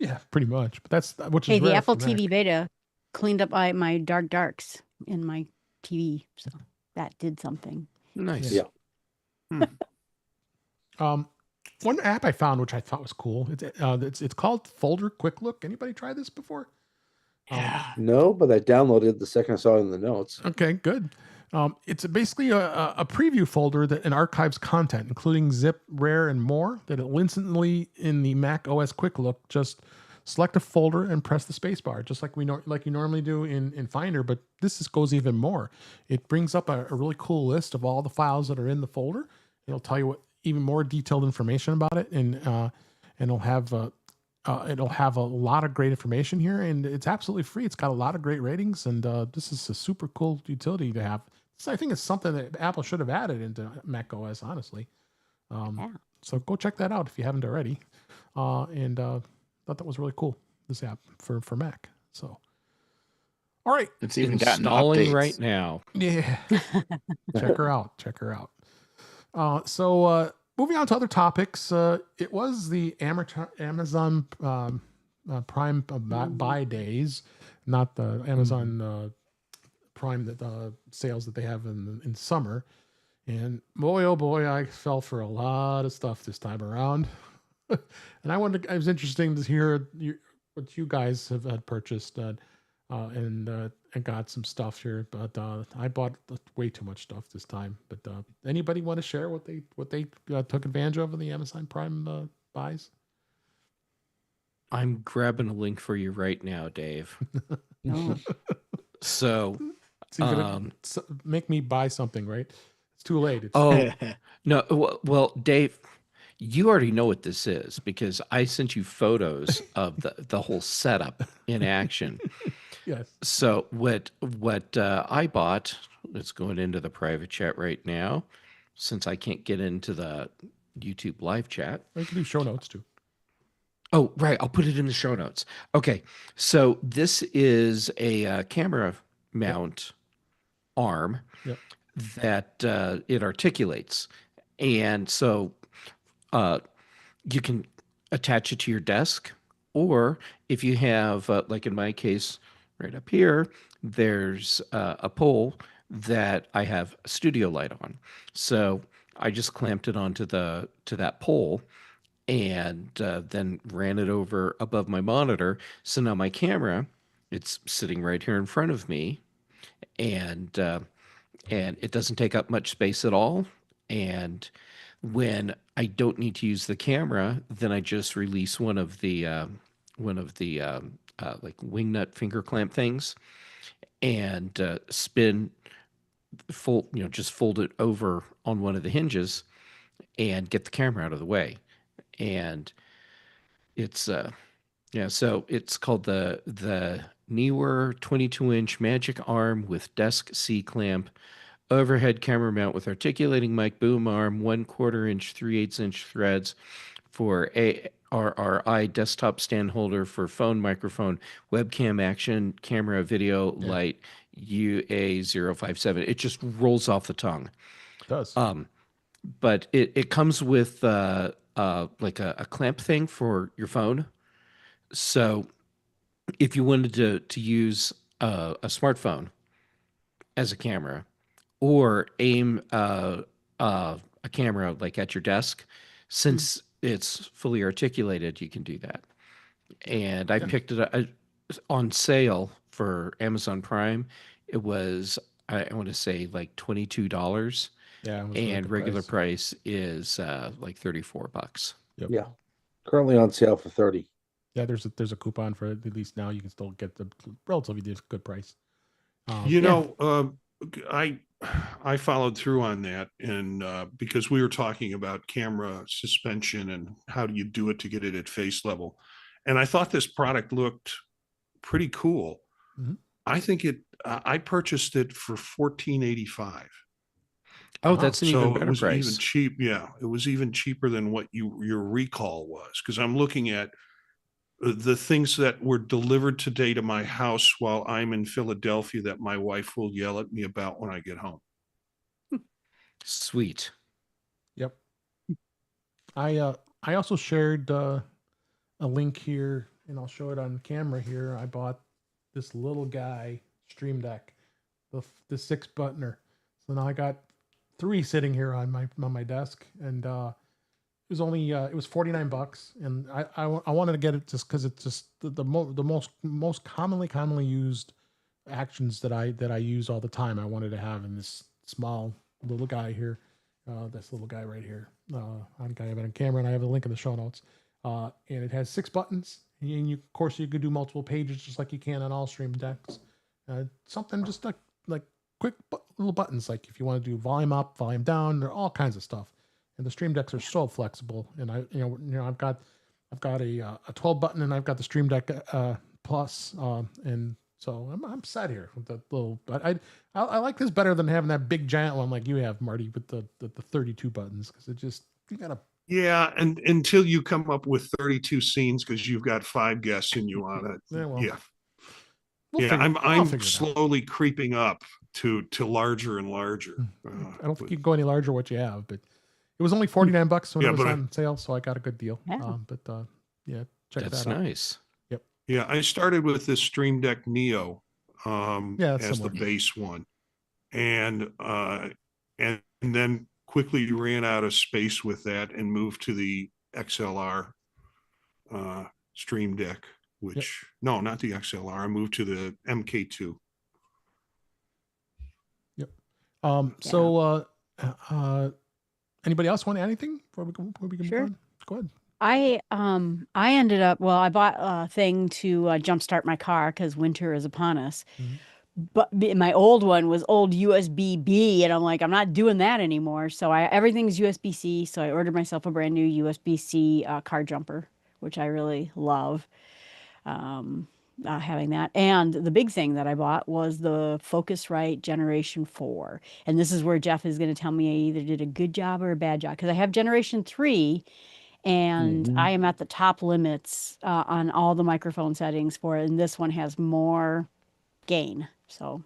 Yeah, pretty much. But that's which is Hey, the rare Apple for Mac. TV beta cleaned up my darks in my TV, so that did something. Nice. Yeah. One app I found which I thought was cool. It's called Folder Quick Look. Anybody tried this before? Yeah. No, but I downloaded the second I saw it in the notes. Okay, good. It's basically a preview folder that archives content, including zip, rare, and more. That it'll instantly in the Mac OS Quick Look just select a folder and press the space bar, just like you normally do in Finder. But this goes even more. It brings up a really cool list of all the files that are in the folder. It'll tell you even more detailed information about it, and it'll have a lot of great information here, and it's absolutely free. It's got a lot of great ratings, and this is a super cool utility to have. So I think it's something that Apple should have added into Mac OS, honestly. So go check that out if you haven't already. And thought that was really cool, this app for Mac. So, all right. It's even gotten Installing updates right now. Yeah. Check her out. So moving on to other topics, it was the Amazon Prime buy days, not the Amazon Prime sales that they have in summer. And boy, oh boy, I fell for a lot of stuff this time around. And it was interesting to hear what you guys have had purchased and got some stuff here. But I bought way too much stuff this time. But anybody want to share what they took advantage of in the Amazon Prime buys? I'm grabbing a link for you right now, Dave. So, make me buy something, right? It's too late. No. Well, Dave, you already know what this is because I sent you photos of the whole setup in action. Yes. So what I bought, it's going into the private chat right now, since I can't get into the YouTube live chat. I can do show notes too. Oh, right. I'll put it in the show notes. Okay. So this is a camera mount arm that it articulates. And so you can attach it to your desk, or if you have, like in my case, right up here, there's a pole that I have a studio light on. So I just clamped it onto that pole, and then ran it over above my monitor. So now my camera, it's sitting right here in front of me, and it doesn't take up much space at all. And when I don't need to use the camera, then I just release one of the like wing nut finger clamp things, and spin fold, just fold it over on one of the hinges and get the camera out of the way. And it's yeah, so it's called the Neewer 22-inch Magic Arm with Desk C clamp, overhead camera mount with articulating mic boom arm, 1/4 inch 3/8 inch threads for ARRI desktop stand holder for phone, microphone, webcam, action, camera, video, light, UA057. It just rolls off the tongue. It does. But it comes with like a clamp thing for your phone. So if you wanted to use a smartphone as a camera, or aim a camera like at your desk, since it's fully articulated, you can do that. And I picked it up on sale for Amazon Prime. It was, I want to say, like $22. Yeah. It was a really And good regular price is like $34. Yep. Yeah. Currently on sale for 30. Yeah, there's a coupon for it. At least now you can still get the relatively good price. I followed through on that, and because we were talking about camera suspension and how do you do it to get it at face level, and I thought this product looked pretty cool. Mhm. I think I purchased it for $14.85. Oh, that's an So even it better was price. even cheap. Yeah, it was even cheaper than what your recall was, because I'm looking at the things that were delivered today to my house while I'm in Philadelphia that my wife will yell at me about when I get home. Sweet. Yep. I also shared a link here, and I'll show it on camera here. I bought this little guy Stream Deck, the 6-buttoner. So now I got 3 sitting here on my desk, and it was only it was $49, and I wanted to get it just because it's just the most commonly used actions that I use all the time. I wanted to have in this small little guy here, this little guy right here. I think I have it on camera, and I have a link in the show notes. And it has 6 buttons, and of course you could do multiple pages just like you can on all Stream Decks. Something just like quick little buttons, like if you want to do volume up, volume down, there are all kinds of stuff. And the Stream Decks are so flexible. And I've got a 12 button, and I've got the Stream Deck Plus, and so I'm set here with the little. But I like this better than having that big giant one like you have, Marty, with the 32 buttons, because it just, you gotta. Yeah, and until you come up with 32 scenes because you've got 5 guests and you want it. Yeah, well, Yeah. I'll I'm figure it out. slowly creeping up to larger and larger. I don't think you can go any larger what you have, but it was only $49 when Yeah, it was but on sale, so I got a good deal. Yeah. Yeah, check That's that out. nice. Yeah, I started with this Stream Deck Neo That's as similar. the base one, and then quickly ran out of space with that and moved to the XLR Stream Deck, which no, not the XLR. I moved to the MK2. Yep. So anybody else want to add anything before we can Sure. move on? Go ahead. I ended up, well, I bought a thing to jumpstart my car because winter is upon us. But my old one was old USB-B, and I'm like, I'm not doing that anymore. So everything's USB-C. So I ordered myself a brand new USB-C car jumper, which I really love. Having that. And the big thing that I bought was the Focusrite Generation 4. And this is where Jeff is going to tell me I either did a good job or a bad job, because I have Generation 3, and I am at the top limits on all the microphone settings for it. And this one has more gain. So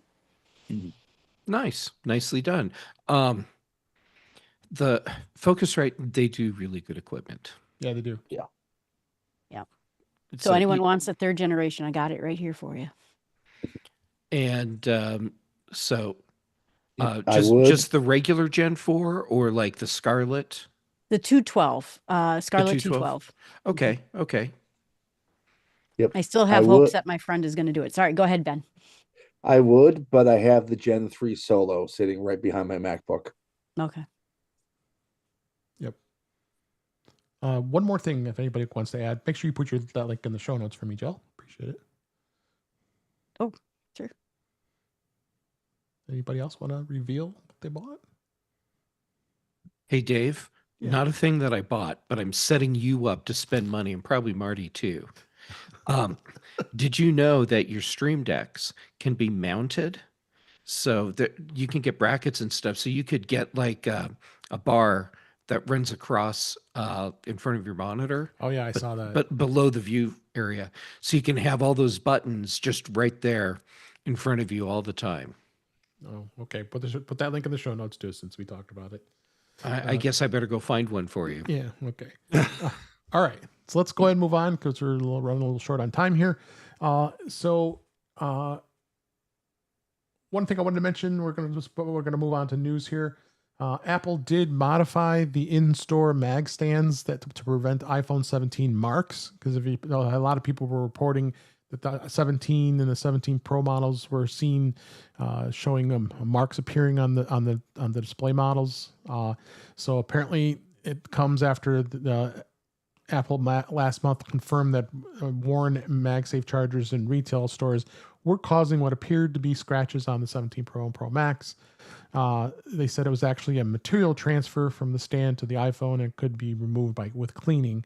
Nice. Nicely done. The Focusrite, they do really good equipment. Yeah, they do. yeah. It's So like anyone wants a 3rd generation, I got it right here for you. And so I would. just the regular Gen 4, or like the Scarlet? The 212, Scarlett 212? 212. Okay. Okay. Yep. I still I have would- hopes that my friend is going to do it. Sorry, go ahead, Ben. I would, but I have the Gen 3 Solo sitting right behind my MacBook. Okay. Yep. One more thing, if anybody wants to add, make sure you put that link in the show notes for me, Jill. Appreciate it. Oh, sure. Anybody else want to reveal what they bought? Hey, Dave, Yeah. not a thing that I bought, but I'm setting you up to spend money, and probably Marty too. Did you know that your Stream Decks can be mounted? So that you can get brackets and stuff. So you could get like a bar that runs across in front of your monitor, Oh yeah, I saw that. but below the view area. So you can have all those buttons just right there in front of you all the time. Oh, okay. Put that link in the show notes too, since we talked about it. I guess I better go find one for you. Yeah. Okay. All right. So let's go ahead and move on because we're running a little short on time here. One thing I wanted to mention, we're gonna move on to news here. Apple did modify the in-store mag stands to prevent iPhone 17 marks, because a lot of people were reporting that the 17 and the 17 Pro models were seen showing marks appearing on the display models. So apparently it comes after the Apple last month confirmed that worn MagSafe chargers in retail stores were causing what appeared to be scratches on the 17 Pro and Pro Max. They said it was actually a material transfer from the stand to the iPhone and could be removed with cleaning.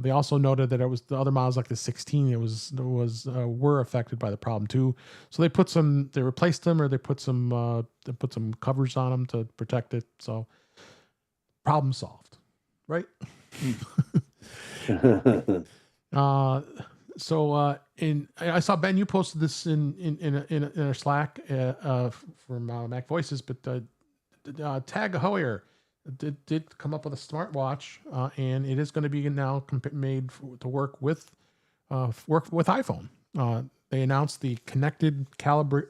They also noted that it was the other models like the 16 were affected by the problem too. So they replaced them, or they put some covers on them to protect it. So problem solved, right? I saw Ben, you posted this in our Slack from Mac Voices, but Tag Heuer did come up with a smartwatch, and it is going to be now made to work with iPhone. They announced the connected Calibri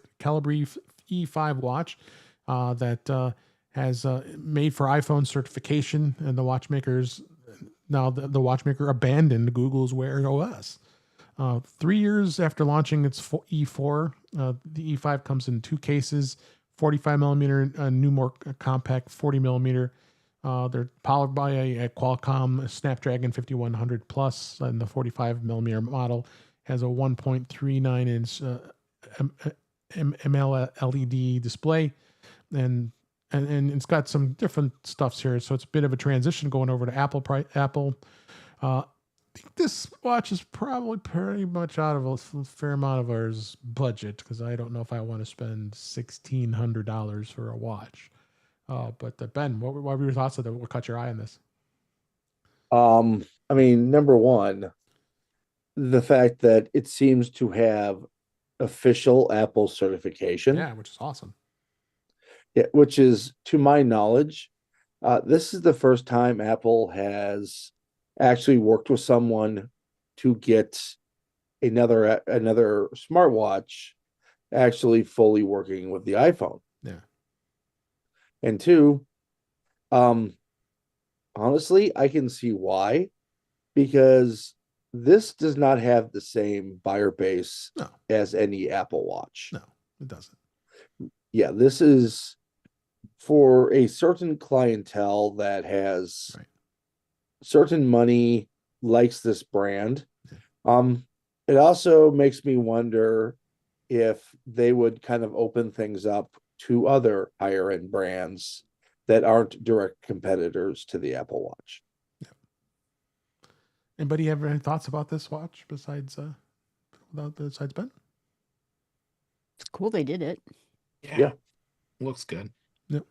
E5 watch that has made for iPhone certification, and the watchmakers the watchmaker abandoned Google's Wear OS. 3 years after launching its E4, the E5 comes in two cases: 45 millimeter, new more compact 40 millimeter. They're powered by a Qualcomm Snapdragon 5100 Plus, and the 45 millimeter model has a 1.39 inch ML-LED display, and it's got some different stuffs here. So it's a bit of a transition going over to Apple. I think this watch is probably pretty much out of a fair amount of our budget, because I don't know if I want to spend $1,600 for a watch. But Ben, what were your thoughts of that? What caught your eye on this? I mean, number one, the fact that it seems to have official Apple certification. Yeah, which is awesome. Yeah, which is, to my knowledge, this is the first time Apple has actually worked with someone to get another smartwatch actually fully working with the iPhone. Yeah. And two, honestly, I can see why, because this does not have the same buyer base as any Apple Watch. No, it doesn't. Yeah, this is for a certain clientele that has certain money, likes this brand. It also makes me wonder if they would kind of open things up to other higher end brands that aren't direct competitors to the Apple Watch. Yeah. Anybody have any thoughts about this watch besides Ben? It's cool they did it. Yeah. Looks good. Yep.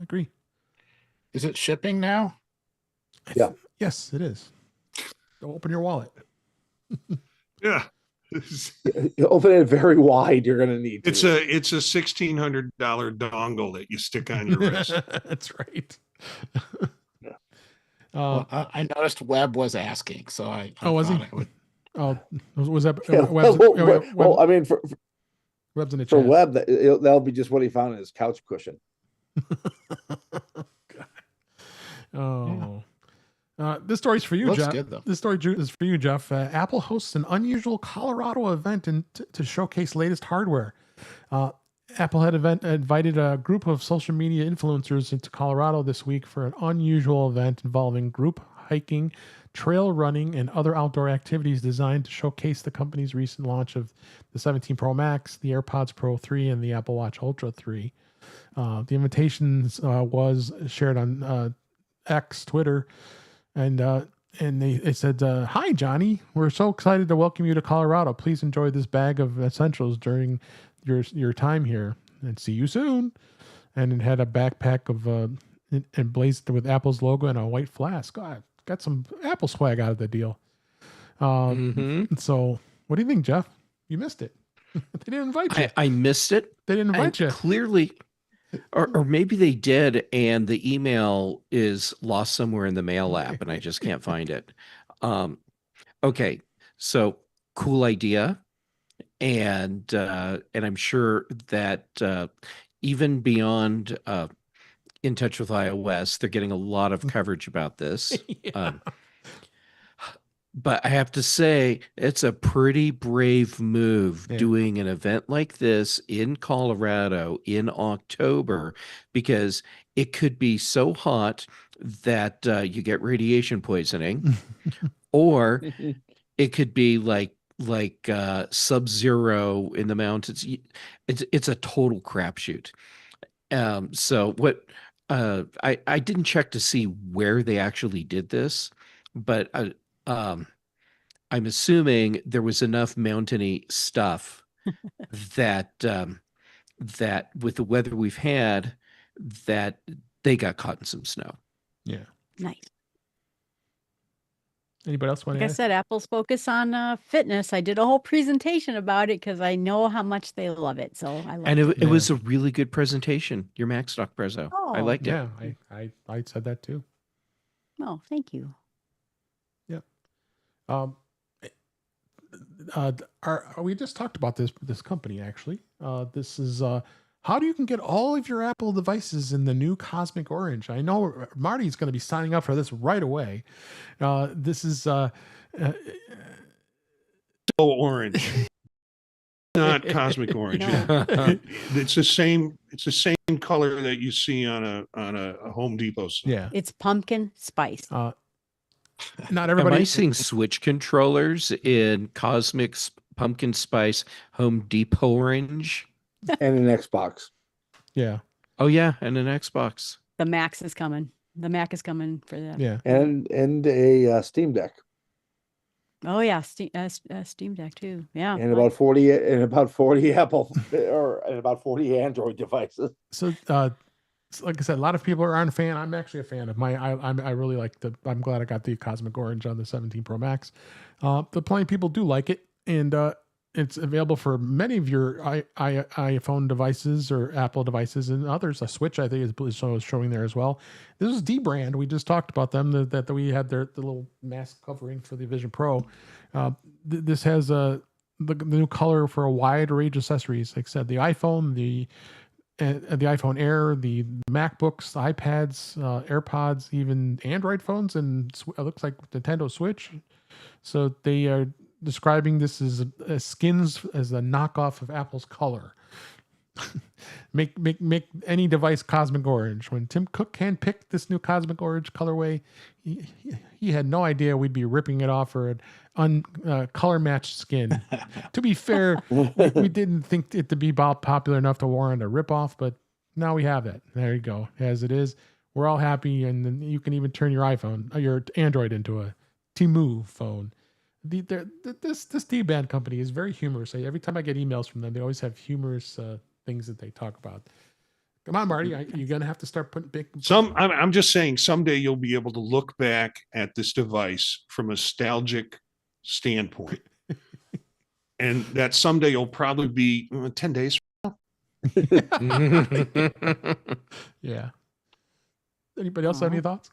I agree. Is it shipping now? Yeah. Yes, it is. Go open your wallet. Yeah. You open it very wide, you're gonna need to. It's a $1,600 dongle that you stick on your wrist. That's right. Yeah. Well, I noticed Webb was asking, so I was he? thought I would. Oh, was that? Yeah, well, I mean, for Webb's in the for chat. Webb, that'll be just what he found in his couch cushion. Oh. This story's for you, Looks Jeff. good, though. This story is for you, Jeff. Apple hosts an unusual Colorado event to showcase latest hardware. Apple had invited a group of social media influencers into Colorado this week for an unusual event involving group hiking, trail running, and other outdoor activities designed to showcase the company's recent launch of the 17 Pro Max, the AirPods Pro 3, and the Apple Watch Ultra 3. The invitations was shared on X, Twitter, and it said, "Hi, Johnny. We're so excited to welcome you to Colorado. Please enjoy this bag of essentials during your time here, and see you soon." And it had a backpack of emblazed with Apple's logo and a white flask. God, got some Apple swag out of the deal. So, what do you think, Jeff? You missed it. They didn't invite you. I missed it. They didn't invite you. Clearly, or maybe they did, and the email is lost somewhere in the mail app, and I just can't find it. Okay, so cool idea, and I'm sure that even beyond In Touch with iOS, they're getting a lot of coverage about this. Yeah. But I have to say, it's a pretty brave move doing an event like this in Colorado in October, because it could be so hot that you get radiation poisoning, or it could be like sub-zero in the mountains. It's a total crapshoot. So what I didn't check to see where they actually did this, but I'm assuming there was enough mountainy stuff that that with the weather we've had, that they got caught in some snow. Yeah. Nice. Anybody else want Like to I said, Apple's focus on fitness. I did a whole presentation about it because I know how much they love it. So I love And it. it was a really good presentation. Your Macstock Prezzo. I Oh. liked it. Yeah, I said that too. Oh, thank you. We just talked about this company actually. This is how you can get all of your Apple devices in the new Cosmic Orange. I know Marty's going to be signing up for this right away. This is Orange, not cosmic orange. No. It's the same. It's the same color that you see on a Home Depot store. yeah. It's pumpkin spice. Not Am everybody. I seeing Switch controllers in Cosmic Pumpkin Spice Home Depot Orange? And an Xbox. Yeah, Oh yeah, and an Xbox. The Max is coming. The Mac is coming for that. yeah. And a Steam Deck. Oh yeah, Steam Deck too. Yeah. And about 40 Apple and about 40 Android devices. So, like I said, a lot of people aren't a fan. I'm actually a fan of I really like I'm glad I got the Cosmic Orange on the 17 Pro Max. But plenty of people do like it, and it's available for many of your iPhone devices or Apple devices and others. A Switch, I think, is showing there as well. This is D-Brand. We just talked about them. That we had the little mask covering for the Vision Pro. This has the new color for a wide range of accessories. Like I said, the iPhone, the iPhone Air, the MacBooks, iPads, AirPods, even Android phones, and it looks like Nintendo Switch. So they are describing this as skins as a knockoff of Apple's color. make any device Cosmic Orange. When Tim Cook handpicked this new Cosmic Orange colorway, he had no idea we'd be ripping it off for an color matched skin. To be fair, we didn't think it to be popular enough to warrant a ripoff, but now we have it. There you go. As it is, we're all happy, and then you can even turn your your Android into a Temu phone. This D-Band company is very humorous. Every time I get emails from them, they always have humorous things that they talk about. Come on, Marty, you're gonna have to start putting big. I'm just saying, someday you'll be able to look back at this device from a nostalgic standpoint, and that someday you'll probably be 10 days. Yeah. Anybody else have any thoughts?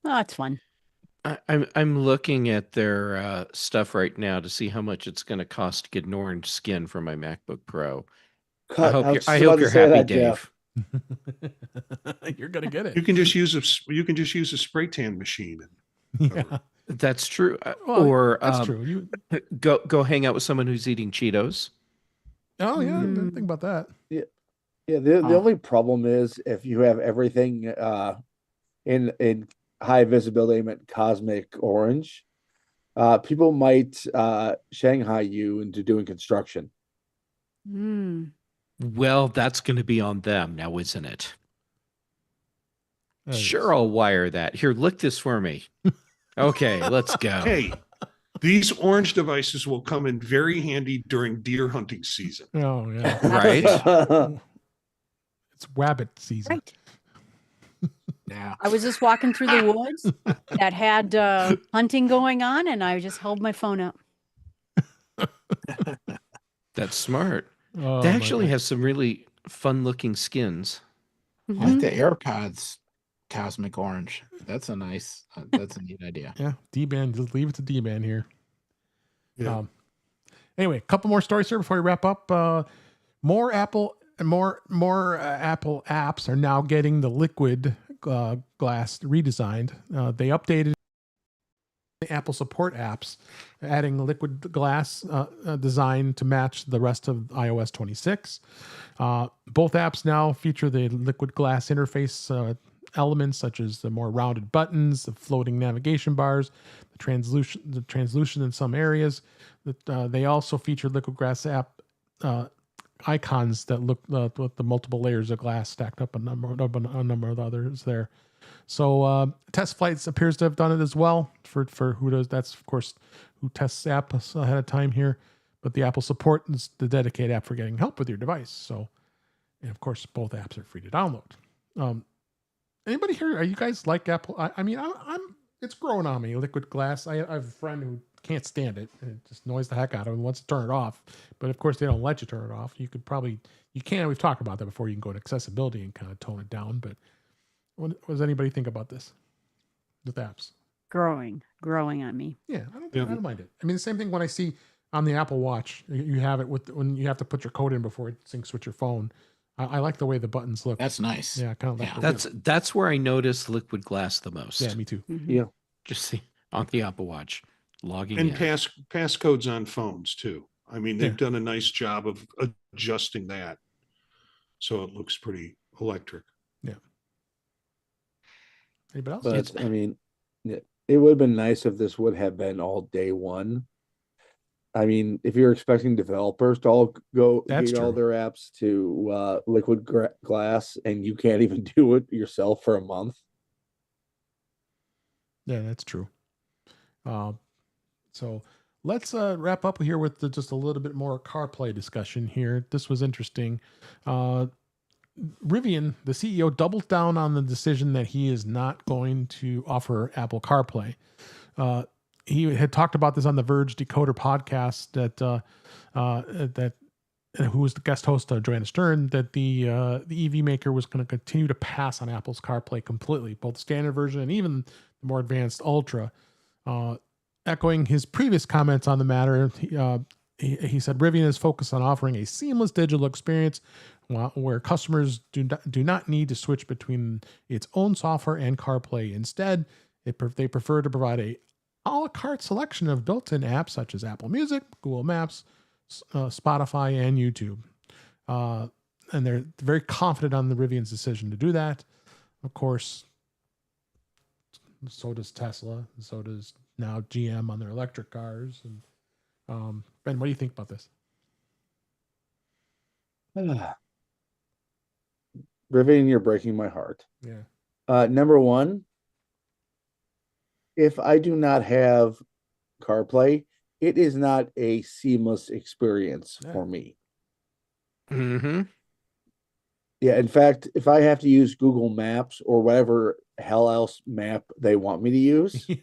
Oh, it's fun. I'm looking at their stuff right now to see how much it's going to cost to get an orange skin for my MacBook Pro. I hope you're happy, Dave. You're gonna get You it. can just use a spray tan machine. Yeah. That's true. Well, Or that's true. You. go hang out with someone who's eating Cheetos. Oh yeah, I didn't Mm. think about that. Yeah, the Oh. only problem is if you have everything in high visibility, I meant cosmic orange, people might Shanghai you into doing construction. Mm. Well, that's going to be on them now, isn't it? That is- Sure, I'll wire that. Here, lick this for me. Okay, let's go. Hey, these orange devices will come in very handy during deer hunting season. Oh yeah. Right? It's rabbit season. Right. Yeah. I was just walking through the woods that had hunting going on, and I just held my phone up. That's smart. Oh, They my actually God. have some really fun-looking skins. I Mhm. like the AirPods cosmic orange. That's a nice, that's a neat idea. Yeah, D-band. Just leave it to D-band here. Yeah. Anyway, a couple more stories here before we wrap up. More Apple Apple apps are now getting the liquid glass redesigned. They updated the Apple support apps, adding liquid glass design to match the rest of iOS 26. Both apps now feature the liquid glass interface elements such as the more rounded buttons, the floating navigation bars, the translucent in some areas. They also feature liquid glass app icons that look with the multiple layers of glass stacked up a number of others there. So Test Flights appears to have done it as well for who does. That's of course who tests apps ahead of time here. But the Apple support is the dedicated app for getting help with your device. So, and of course both apps are free to download. Anybody here? Are you guys like Apple? I mean, I'm. It's growing on me. Liquid glass. I have a friend who can't stand it, and it just annoys the heck out of him. Wants to turn it off, but of course they don't let you turn it off. You can. We've talked about that before. You can go to accessibility and kind of tone it down. But what does anybody think about this with apps? Growing on me. Yeah, I don't mind it. I mean, the same thing when I see on the Apple Watch, you have it when you have to put your code in before it syncs with your phone. I like the way the buttons look. That's nice. Yeah, kind of like Yeah. That's where I notice liquid glass the most. yeah, me too. Mhm. Yeah. Just see on the Apple Watch logging And in. passcodes on phones too. I mean, they've Yeah. done a nice job of adjusting that, so it looks pretty electric. Anybody else? But I mean, it would have been nice if this would have been all day one. I mean, if you're expecting developers to all go That's get all true. their apps to liquid glass, and you can't even do it yourself for a month. Yeah, that's true. So let's wrap up here with just a little bit more CarPlay discussion here. This was interesting. Rivian, the CEO, doubles down on the decision that he is not going to offer Apple CarPlay. He had talked about this on the Verge Decoder podcast that who was the guest host, Joanna Stern, that the EV maker was going to continue to pass on Apple's CarPlay completely, both the standard version and even the more advanced Ultra. Echoing his previous comments on the matter, he said Rivian is focused on offering a seamless digital experience where customers do not need to switch between its own software and CarPlay. Instead, they prefer to provide a a la carte selection of built-in apps such as Apple Music, Google Maps, Spotify, and YouTube. And they're very confident on the Rivian's decision to do that. Of course, so does Tesla. So does now GM on their electric cars. And Ben, what do you think about this? Rivian, you're breaking my heart. Yeah. Number one, if I do not have CarPlay, it is not a seamless experience for me. Mm-hmm. Yeah, in fact, if I have to use Google Maps or whatever hell else map they want me to use, Yeah.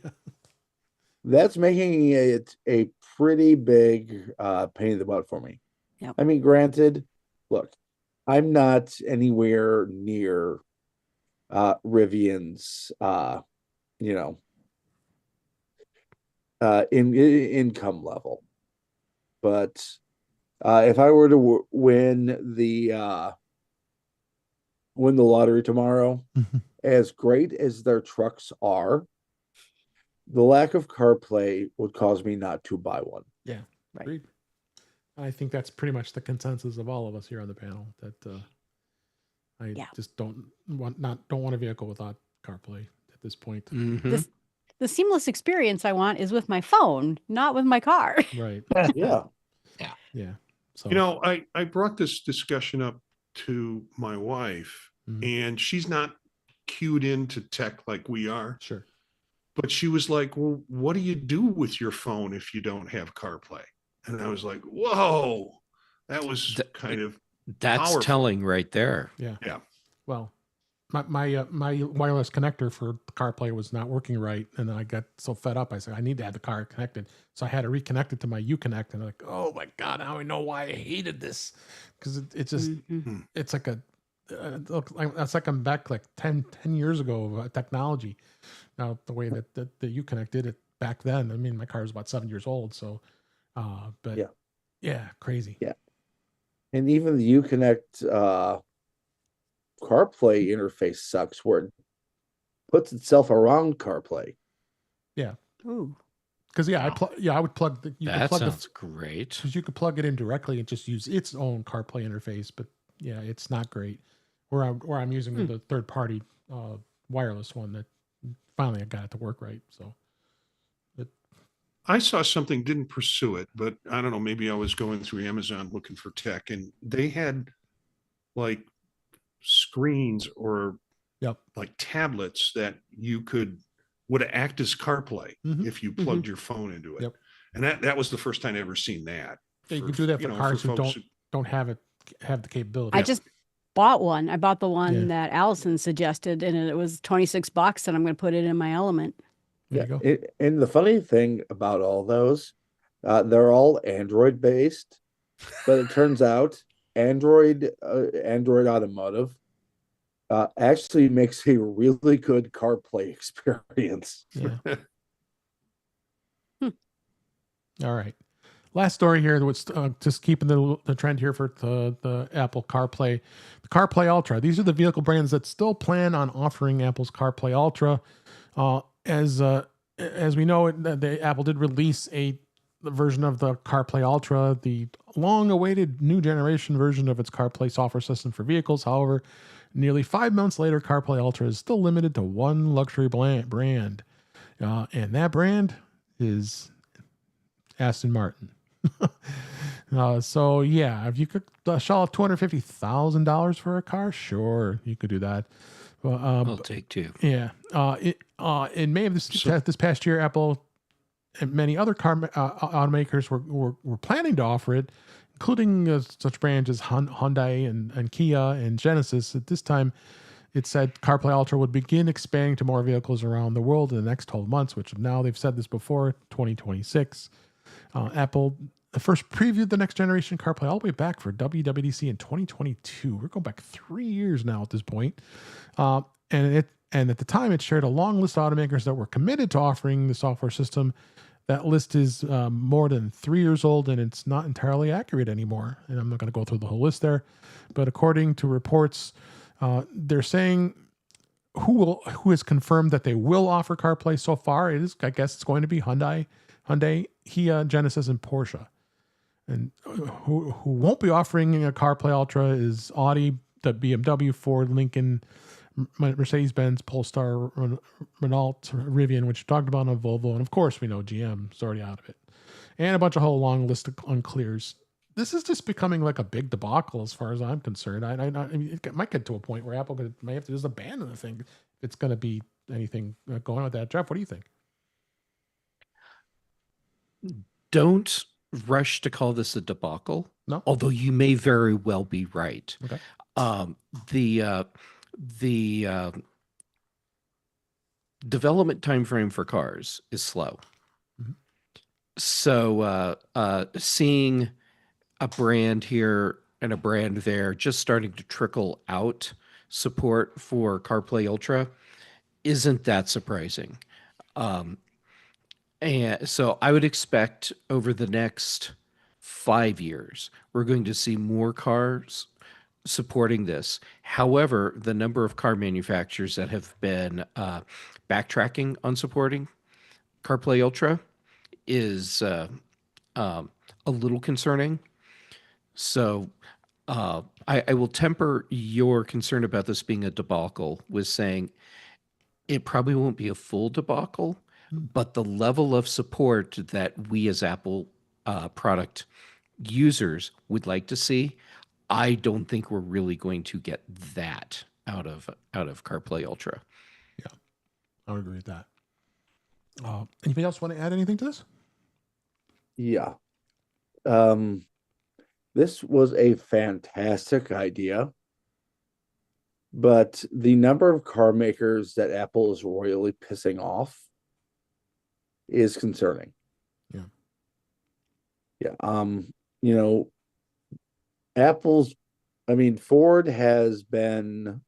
that's making it a pretty big pain in the butt for me. Yep. I mean, granted, look, I'm not anywhere near Rivian's, income level, but if I were to win the win the lottery tomorrow, Mhm. as great as their trucks are, the lack of CarPlay would cause me not to buy one. Yeah, Right. agreed. I think that's pretty much the consensus of all of us here on the panel. That I Yeah. just don't want a vehicle without CarPlay at this point. This the seamless experience I want is with my phone, not with my car. Right. Yeah. Yeah. So You know, I brought this discussion up to my wife, Mhm. and she's not cued into tech like we are, sure. but she was like, well, what do you do with your phone if you don't have CarPlay? And I was like, whoa, that was Th- kind of That's powerful. telling right there. Yeah. Yeah. Well, my wireless connector for CarPlay was not working right, and then I got so fed up. I said I need to have the car connected, so I had to reconnect it to my Uconnect, and I'm like, oh my god, now I know why I hated this, because it's just Mhm. it's like a that's like I'm back like 10 years ago of technology. Now the way that the Uconnect did it back then, I mean my car is about 7 years old, so but Yeah. yeah, crazy. Yeah. And even the Uconnect CarPlay interface sucks where it puts itself around CarPlay. Ooh. Because yeah, Wow. I would plug the you could That plug the sounds great. because you could plug it in directly and just use its own CarPlay interface, but yeah, it's not great. Where I'm using the third party wireless one that finally I got it to work right. So I saw something, didn't pursue it, but I don't know, maybe I was going through Amazon looking for tech, and they had like screens or yep. like tablets that you would act as CarPlay Mhm. if you plugged your phone into it. Yep. And that was the first time I ever seen that. Yeah, you can do that for cars who folks don't have the capability. I just bought one. I bought the one Yeah. that Allison suggested, and it was $26, and I'm going to put it in my Element. There you go. And the funny thing about all those, they're all Android based, but it turns out Android Automotive actually makes a really good CarPlay experience. Yeah. All right. Last story here. What's just keeping the trend here for the Apple CarPlay, the CarPlay Ultra. These are the vehicle brands that still plan on offering Apple's CarPlay Ultra. As we know, the Apple did release the version of the CarPlay Ultra, the long-awaited new generation version of its CarPlay software system for vehicles. However, nearly 5 months later, CarPlay Ultra is still limited to one luxury brand, and that brand is Aston Martin. So yeah, if you could shell out $250,000 for a car, sure, you could do that. Well, I'll take two. yeah. In May of this past year, Apple and many other car automakers were planning to offer it, including such brands as Hyundai and Kia and Genesis. At this time, it said CarPlay Ultra would begin expanding to more vehicles around the world in the next 12 months, which now they've said this before, 2026. Apple first previewed the next generation CarPlay all the way back for WWDC in 2022. We're going back 3 years now at this point. And at the time, it shared a long list of automakers that were committed to offering the software system. That list is more than 3 years old, and it's not entirely accurate anymore. And I'm not going to go through the whole list there, but according to reports, they're saying who has confirmed that they will offer CarPlay so far. I guess it's going to be Hyundai, Kia, Genesis, and Porsche. And who won't be offering a CarPlay Ultra is Audi, the BMW, Ford, Lincoln, Mercedes-Benz, Polestar, Renault, Rivian, which you talked about, on Volvo, and of course we know GM is already out of it, and a bunch of whole long list of unclears. This is just becoming like a big debacle as far as I'm concerned. I mean, it might get to a point where Apple may have to just abandon the thing if it's going to be anything going on with that. Jeff, what do you think? Don't rush to call this a debacle. No? Although you may very well be right. Okay. The development time frame for cars is slow. Mm-hmm. So seeing a brand here and a brand there just starting to trickle out support for CarPlay Ultra isn't that surprising. And so I would expect over the next 5 years, we're going to see more cars supporting this. However, the number of car manufacturers that have been backtracking on supporting CarPlay Ultra is a little concerning. So I will temper your concern about this being a debacle with saying it probably won't be a full debacle, but the level of support that we as Apple product users would like to see, I don't think we're really going to get that out of CarPlay Ultra. Yeah, I would agree with that. Anybody else want to add anything to this? Yeah. This was a fantastic idea, but the number of car makers that Apple is royally pissing off is concerning. Yeah. Yeah. Ford has been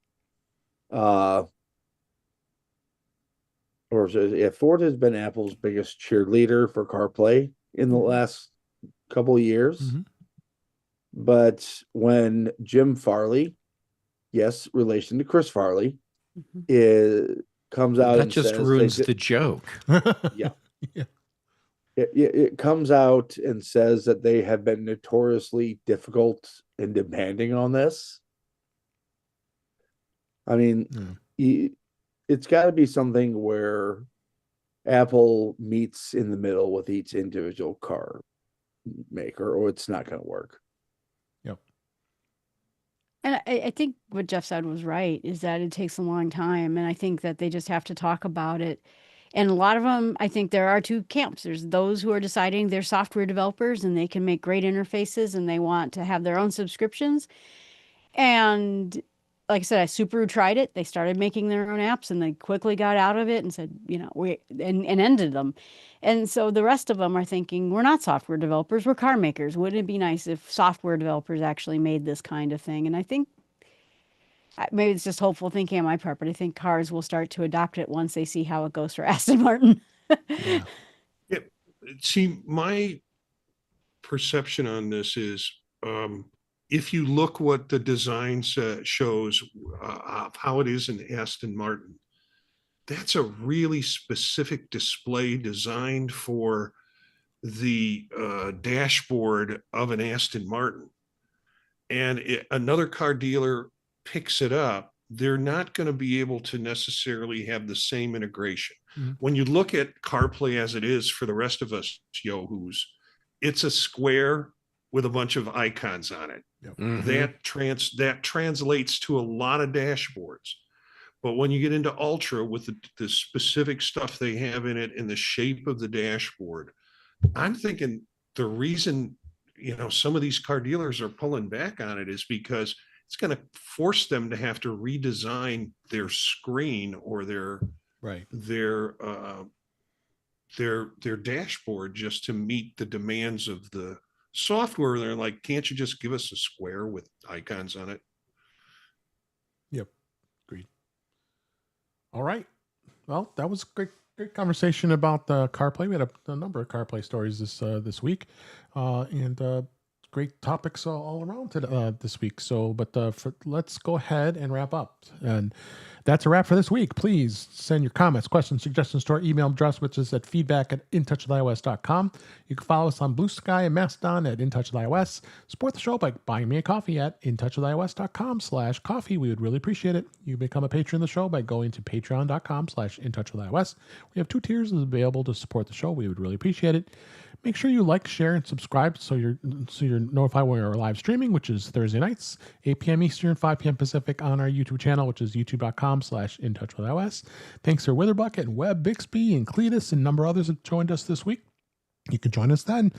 Ford has been Apple's biggest cheerleader for CarPlay in the last couple of years. Mm-hmm. But when Jim Farley, yes, relation to Chris Farley, comes out that and just says ruins the joke. Yeah. Yeah. It comes out and says that they have been notoriously difficult and demanding on this. I mean, it's got to be something where Apple meets in the middle with each individual car maker, or it's not going to work. Yep. And I think what Jeff said was right, is that it takes a long time. And I think that they just have to talk about it. And a lot of them, I think there are two camps. There's those who are deciding they're software developers and they can make great interfaces and they want to have their own subscriptions. And like I said, Subaru tried it. They started making their own apps and they quickly got out of it and said, and ended them. And so the rest of them are thinking, we're not software developers, we're car makers. Wouldn't it be nice if software developers actually made this kind of thing? And I think maybe it's just hopeful thinking on my part, but I think cars will start to adopt it once they see how it goes for Aston Martin. Yeah. Yeah. See, my perception on this is, if you look what the design shows how it is in Aston Martin, that's a really specific display designed for the dashboard of an Aston Martin. And another car dealer picks it up, they're not going to be able to necessarily have the same integration. Mm-hmm. When you look at CarPlay as it is for the rest of us yahoos, it's a square with a bunch of icons on it. Yep. Mm-hmm. That translates to a lot of dashboards. But when you get into Ultra with the specific stuff they have in it and the shape of the dashboard, I'm thinking the reason some of these car dealers are pulling back on it is because it's going to force them to have to redesign their screen or their dashboard just to meet the demands of the software. They're like, can't you just give us a square with icons on it? Yep. Agreed. All right. Well, that was great conversation about the CarPlay. We had a number of CarPlay stories this week, and great topics all around this week. So, let's go ahead and wrap up. And that's a wrap for this week. Please send your comments, questions, suggestions to our email address, which is at feedback@intouchwithios.com. You can follow us on Blue Sky and Mastodon at InTouchWithIOS. Support the show by buying me a coffee at intouchwithios.com/coffee. We would really appreciate it. You become a patron of the show by going to patreon.com/intouchwithios. We have 2 tiers available to support the show. We would really appreciate it. Make sure you like, share, and subscribe so you're notified when we're live streaming, which is Thursday nights, 8 p.m. Eastern, 5 p.m. Pacific on our YouTube channel, which is youtube.com/intouchwithios. Thanks to Witherbucket and Webb, Bixby, and Cletus, and a number of others that joined us this week. You can join us then.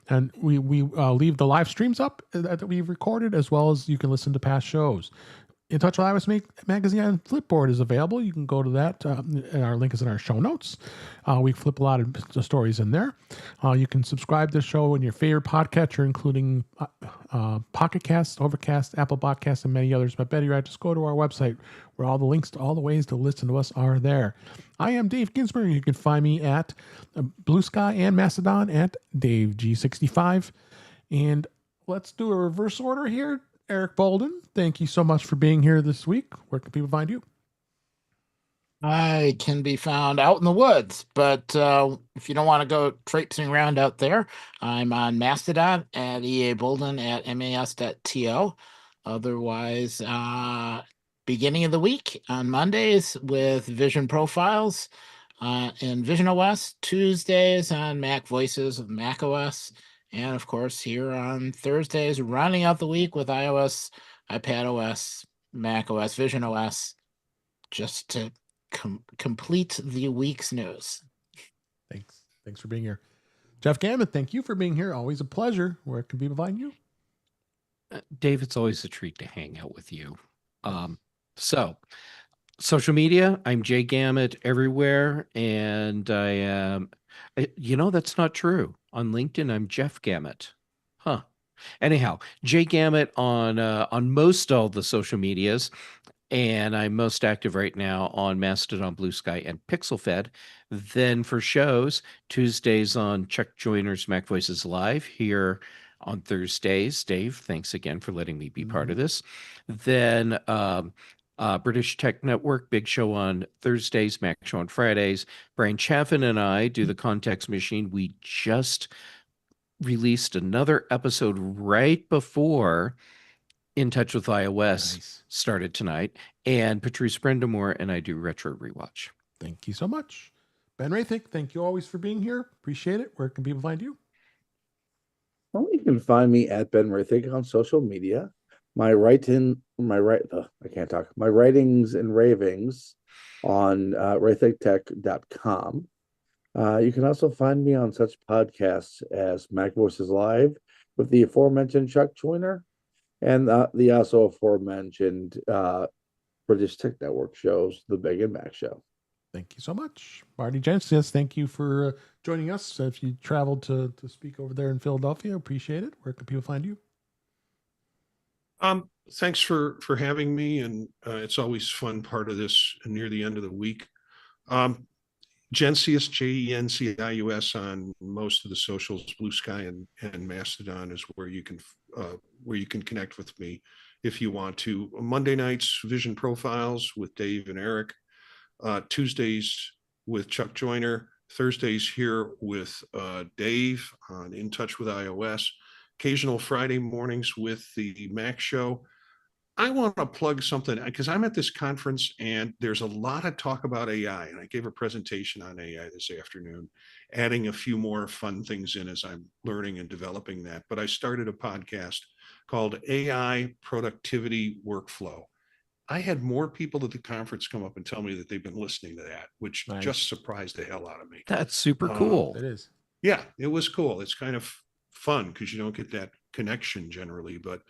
And we leave the live streams up that we've recorded, as well as you can listen to past shows. In Touch with iOS magazine on Flipboard is available. You can go to that, and our link is in our show notes. We flip a lot of stories in there. You can subscribe to the show in your favorite podcatcher, including Pocket Cast, Overcast, Apple Podcasts, and many others. But better yet, just go to our website where all the links to all the ways to listen to us are there. I am Dave Ginsburg. You can find me at Blue Sky and Mastodon at DaveG65. And let's do a reverse order here. Eric Bolden, thank you so much for being here this week. Where can people find you? I can be found out in the woods, but if you don't want to go traipsing around out there, I'm on Mastodon at EA Bolden at mas.to. Otherwise, beginning of the week on Mondays with Vision Profiles in Vision OS, Tuesdays on Mac Voices of Mac OS, and of course here on Thursdays, rounding out the week with iOS, iPad OS, Mac OS, Vision OS, just to complete the week's news. Thanks for being here. Jeff Gamet, thank you for being here. Always a pleasure. Where can people find you? Dave, it's always a treat to hang out with you. So social media, I'm Jay Gamet everywhere. And I am, that's not true. On LinkedIn, I'm Jeff Gamet. Huh. Anyhow, Jay Gamet on most all the social medias. And I'm most active right now on Mastodon, Blue Sky, and PixelFed. Then for shows, Tuesdays on Chuck Joyner's Mac Voices Live here on Thursdays. Dave, thanks again for letting me be part of this. Then British Tech Network, Big Show on Thursdays, Mac Show on Fridays. Brian Chaffin and I do the Context Machine. We just released another episode right before In Touch with iOS started tonight, and Patrice Brendamore and I do Retro Rewatch. Thank you so much. Ben Roethig, thank you always for being here. Appreciate it. Where can people find you? Well, you can find me at Ben Roethig on social media. My writings and ravings on roethigtech.com. You can also find me on such podcasts as Mac Voices Live with the aforementioned Chuck Joyner, and the also aforementioned British Tech Network shows, The Big and Mac Show. Thank you so much. Marty Jencius, thank you for joining us. If you traveled to speak over there in Philadelphia, appreciate it. Where can people find you? Thanks for having me, and it's always fun part of this near the end of the week. Jencius, Jencius on most of the socials. Blue Sky and Mastodon is where you can connect with me if you want to. Monday nights, Vision Profiles with Dave and Eric. Tuesdays with Chuck Joyner. Thursdays here with Dave on In Touch with iOS. Occasional Friday mornings with the Mac Show. I want to plug something because I'm at this conference and there's a lot of talk about AI, and I gave a presentation on AI this afternoon, adding a few more fun things in as I'm learning and developing that. But I started a podcast called AI Productivity Workflow. I had more people at the conference come up and tell me that they've been listening to that, which just surprised the hell out of me. That's super cool. It is. Yeah, it was cool. It's kind of fun because you don't get that connection generally, but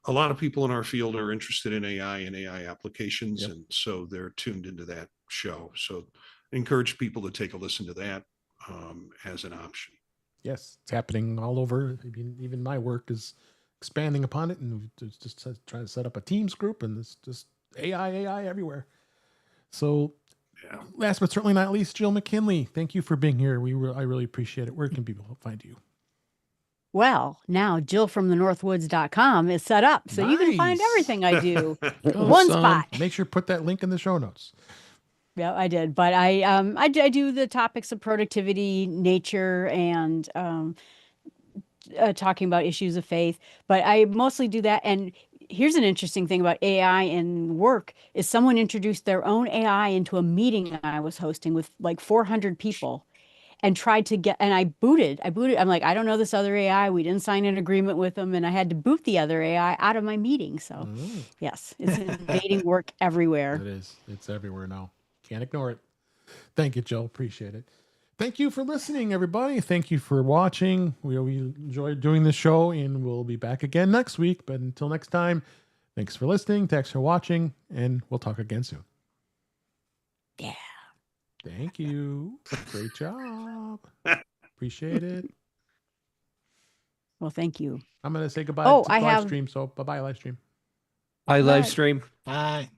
a lot of people in our field are interested in AI and AI applications. Yep. And so they're tuned into that show. So I encourage people to take a listen to that as an option. Yes, it's happening all over. Even my work is expanding upon it, and just trying to set up a Teams group, and it's just AI everywhere. So last but certainly not least, Jill McKinley, thank you for being here. I really appreciate it. Where can people find you? Well, now JillFromTheNorthwoods.com is set up, so you can find everything I do in one spot. Make sure to put that link in the show notes. Yeah, I did. But I do the topics of productivity, nature, and talking about issues of faith. But I mostly do that. And here's an interesting thing about AI and work is someone introduced their own AI into a meeting I was hosting with like 400 people. And tried to get, and I booted. I'm like, I don't know this other AI. We didn't sign an agreement with them, and I had to boot the other AI out of my meeting. So, yes, it's invading work everywhere. It is. It's everywhere now. Can't ignore it. Thank you, Jill. Appreciate it. Thank you for listening, everybody. Thank you for watching. We enjoyed doing this show, and we'll be back again next week. But until next time, thanks for listening. Thanks for watching, and we'll talk again soon. Yeah. Thank you. Great job. Appreciate it. Well, thank you. I'm going to say goodbye to live stream. So bye-bye, live stream. Bye, live stream. Bye.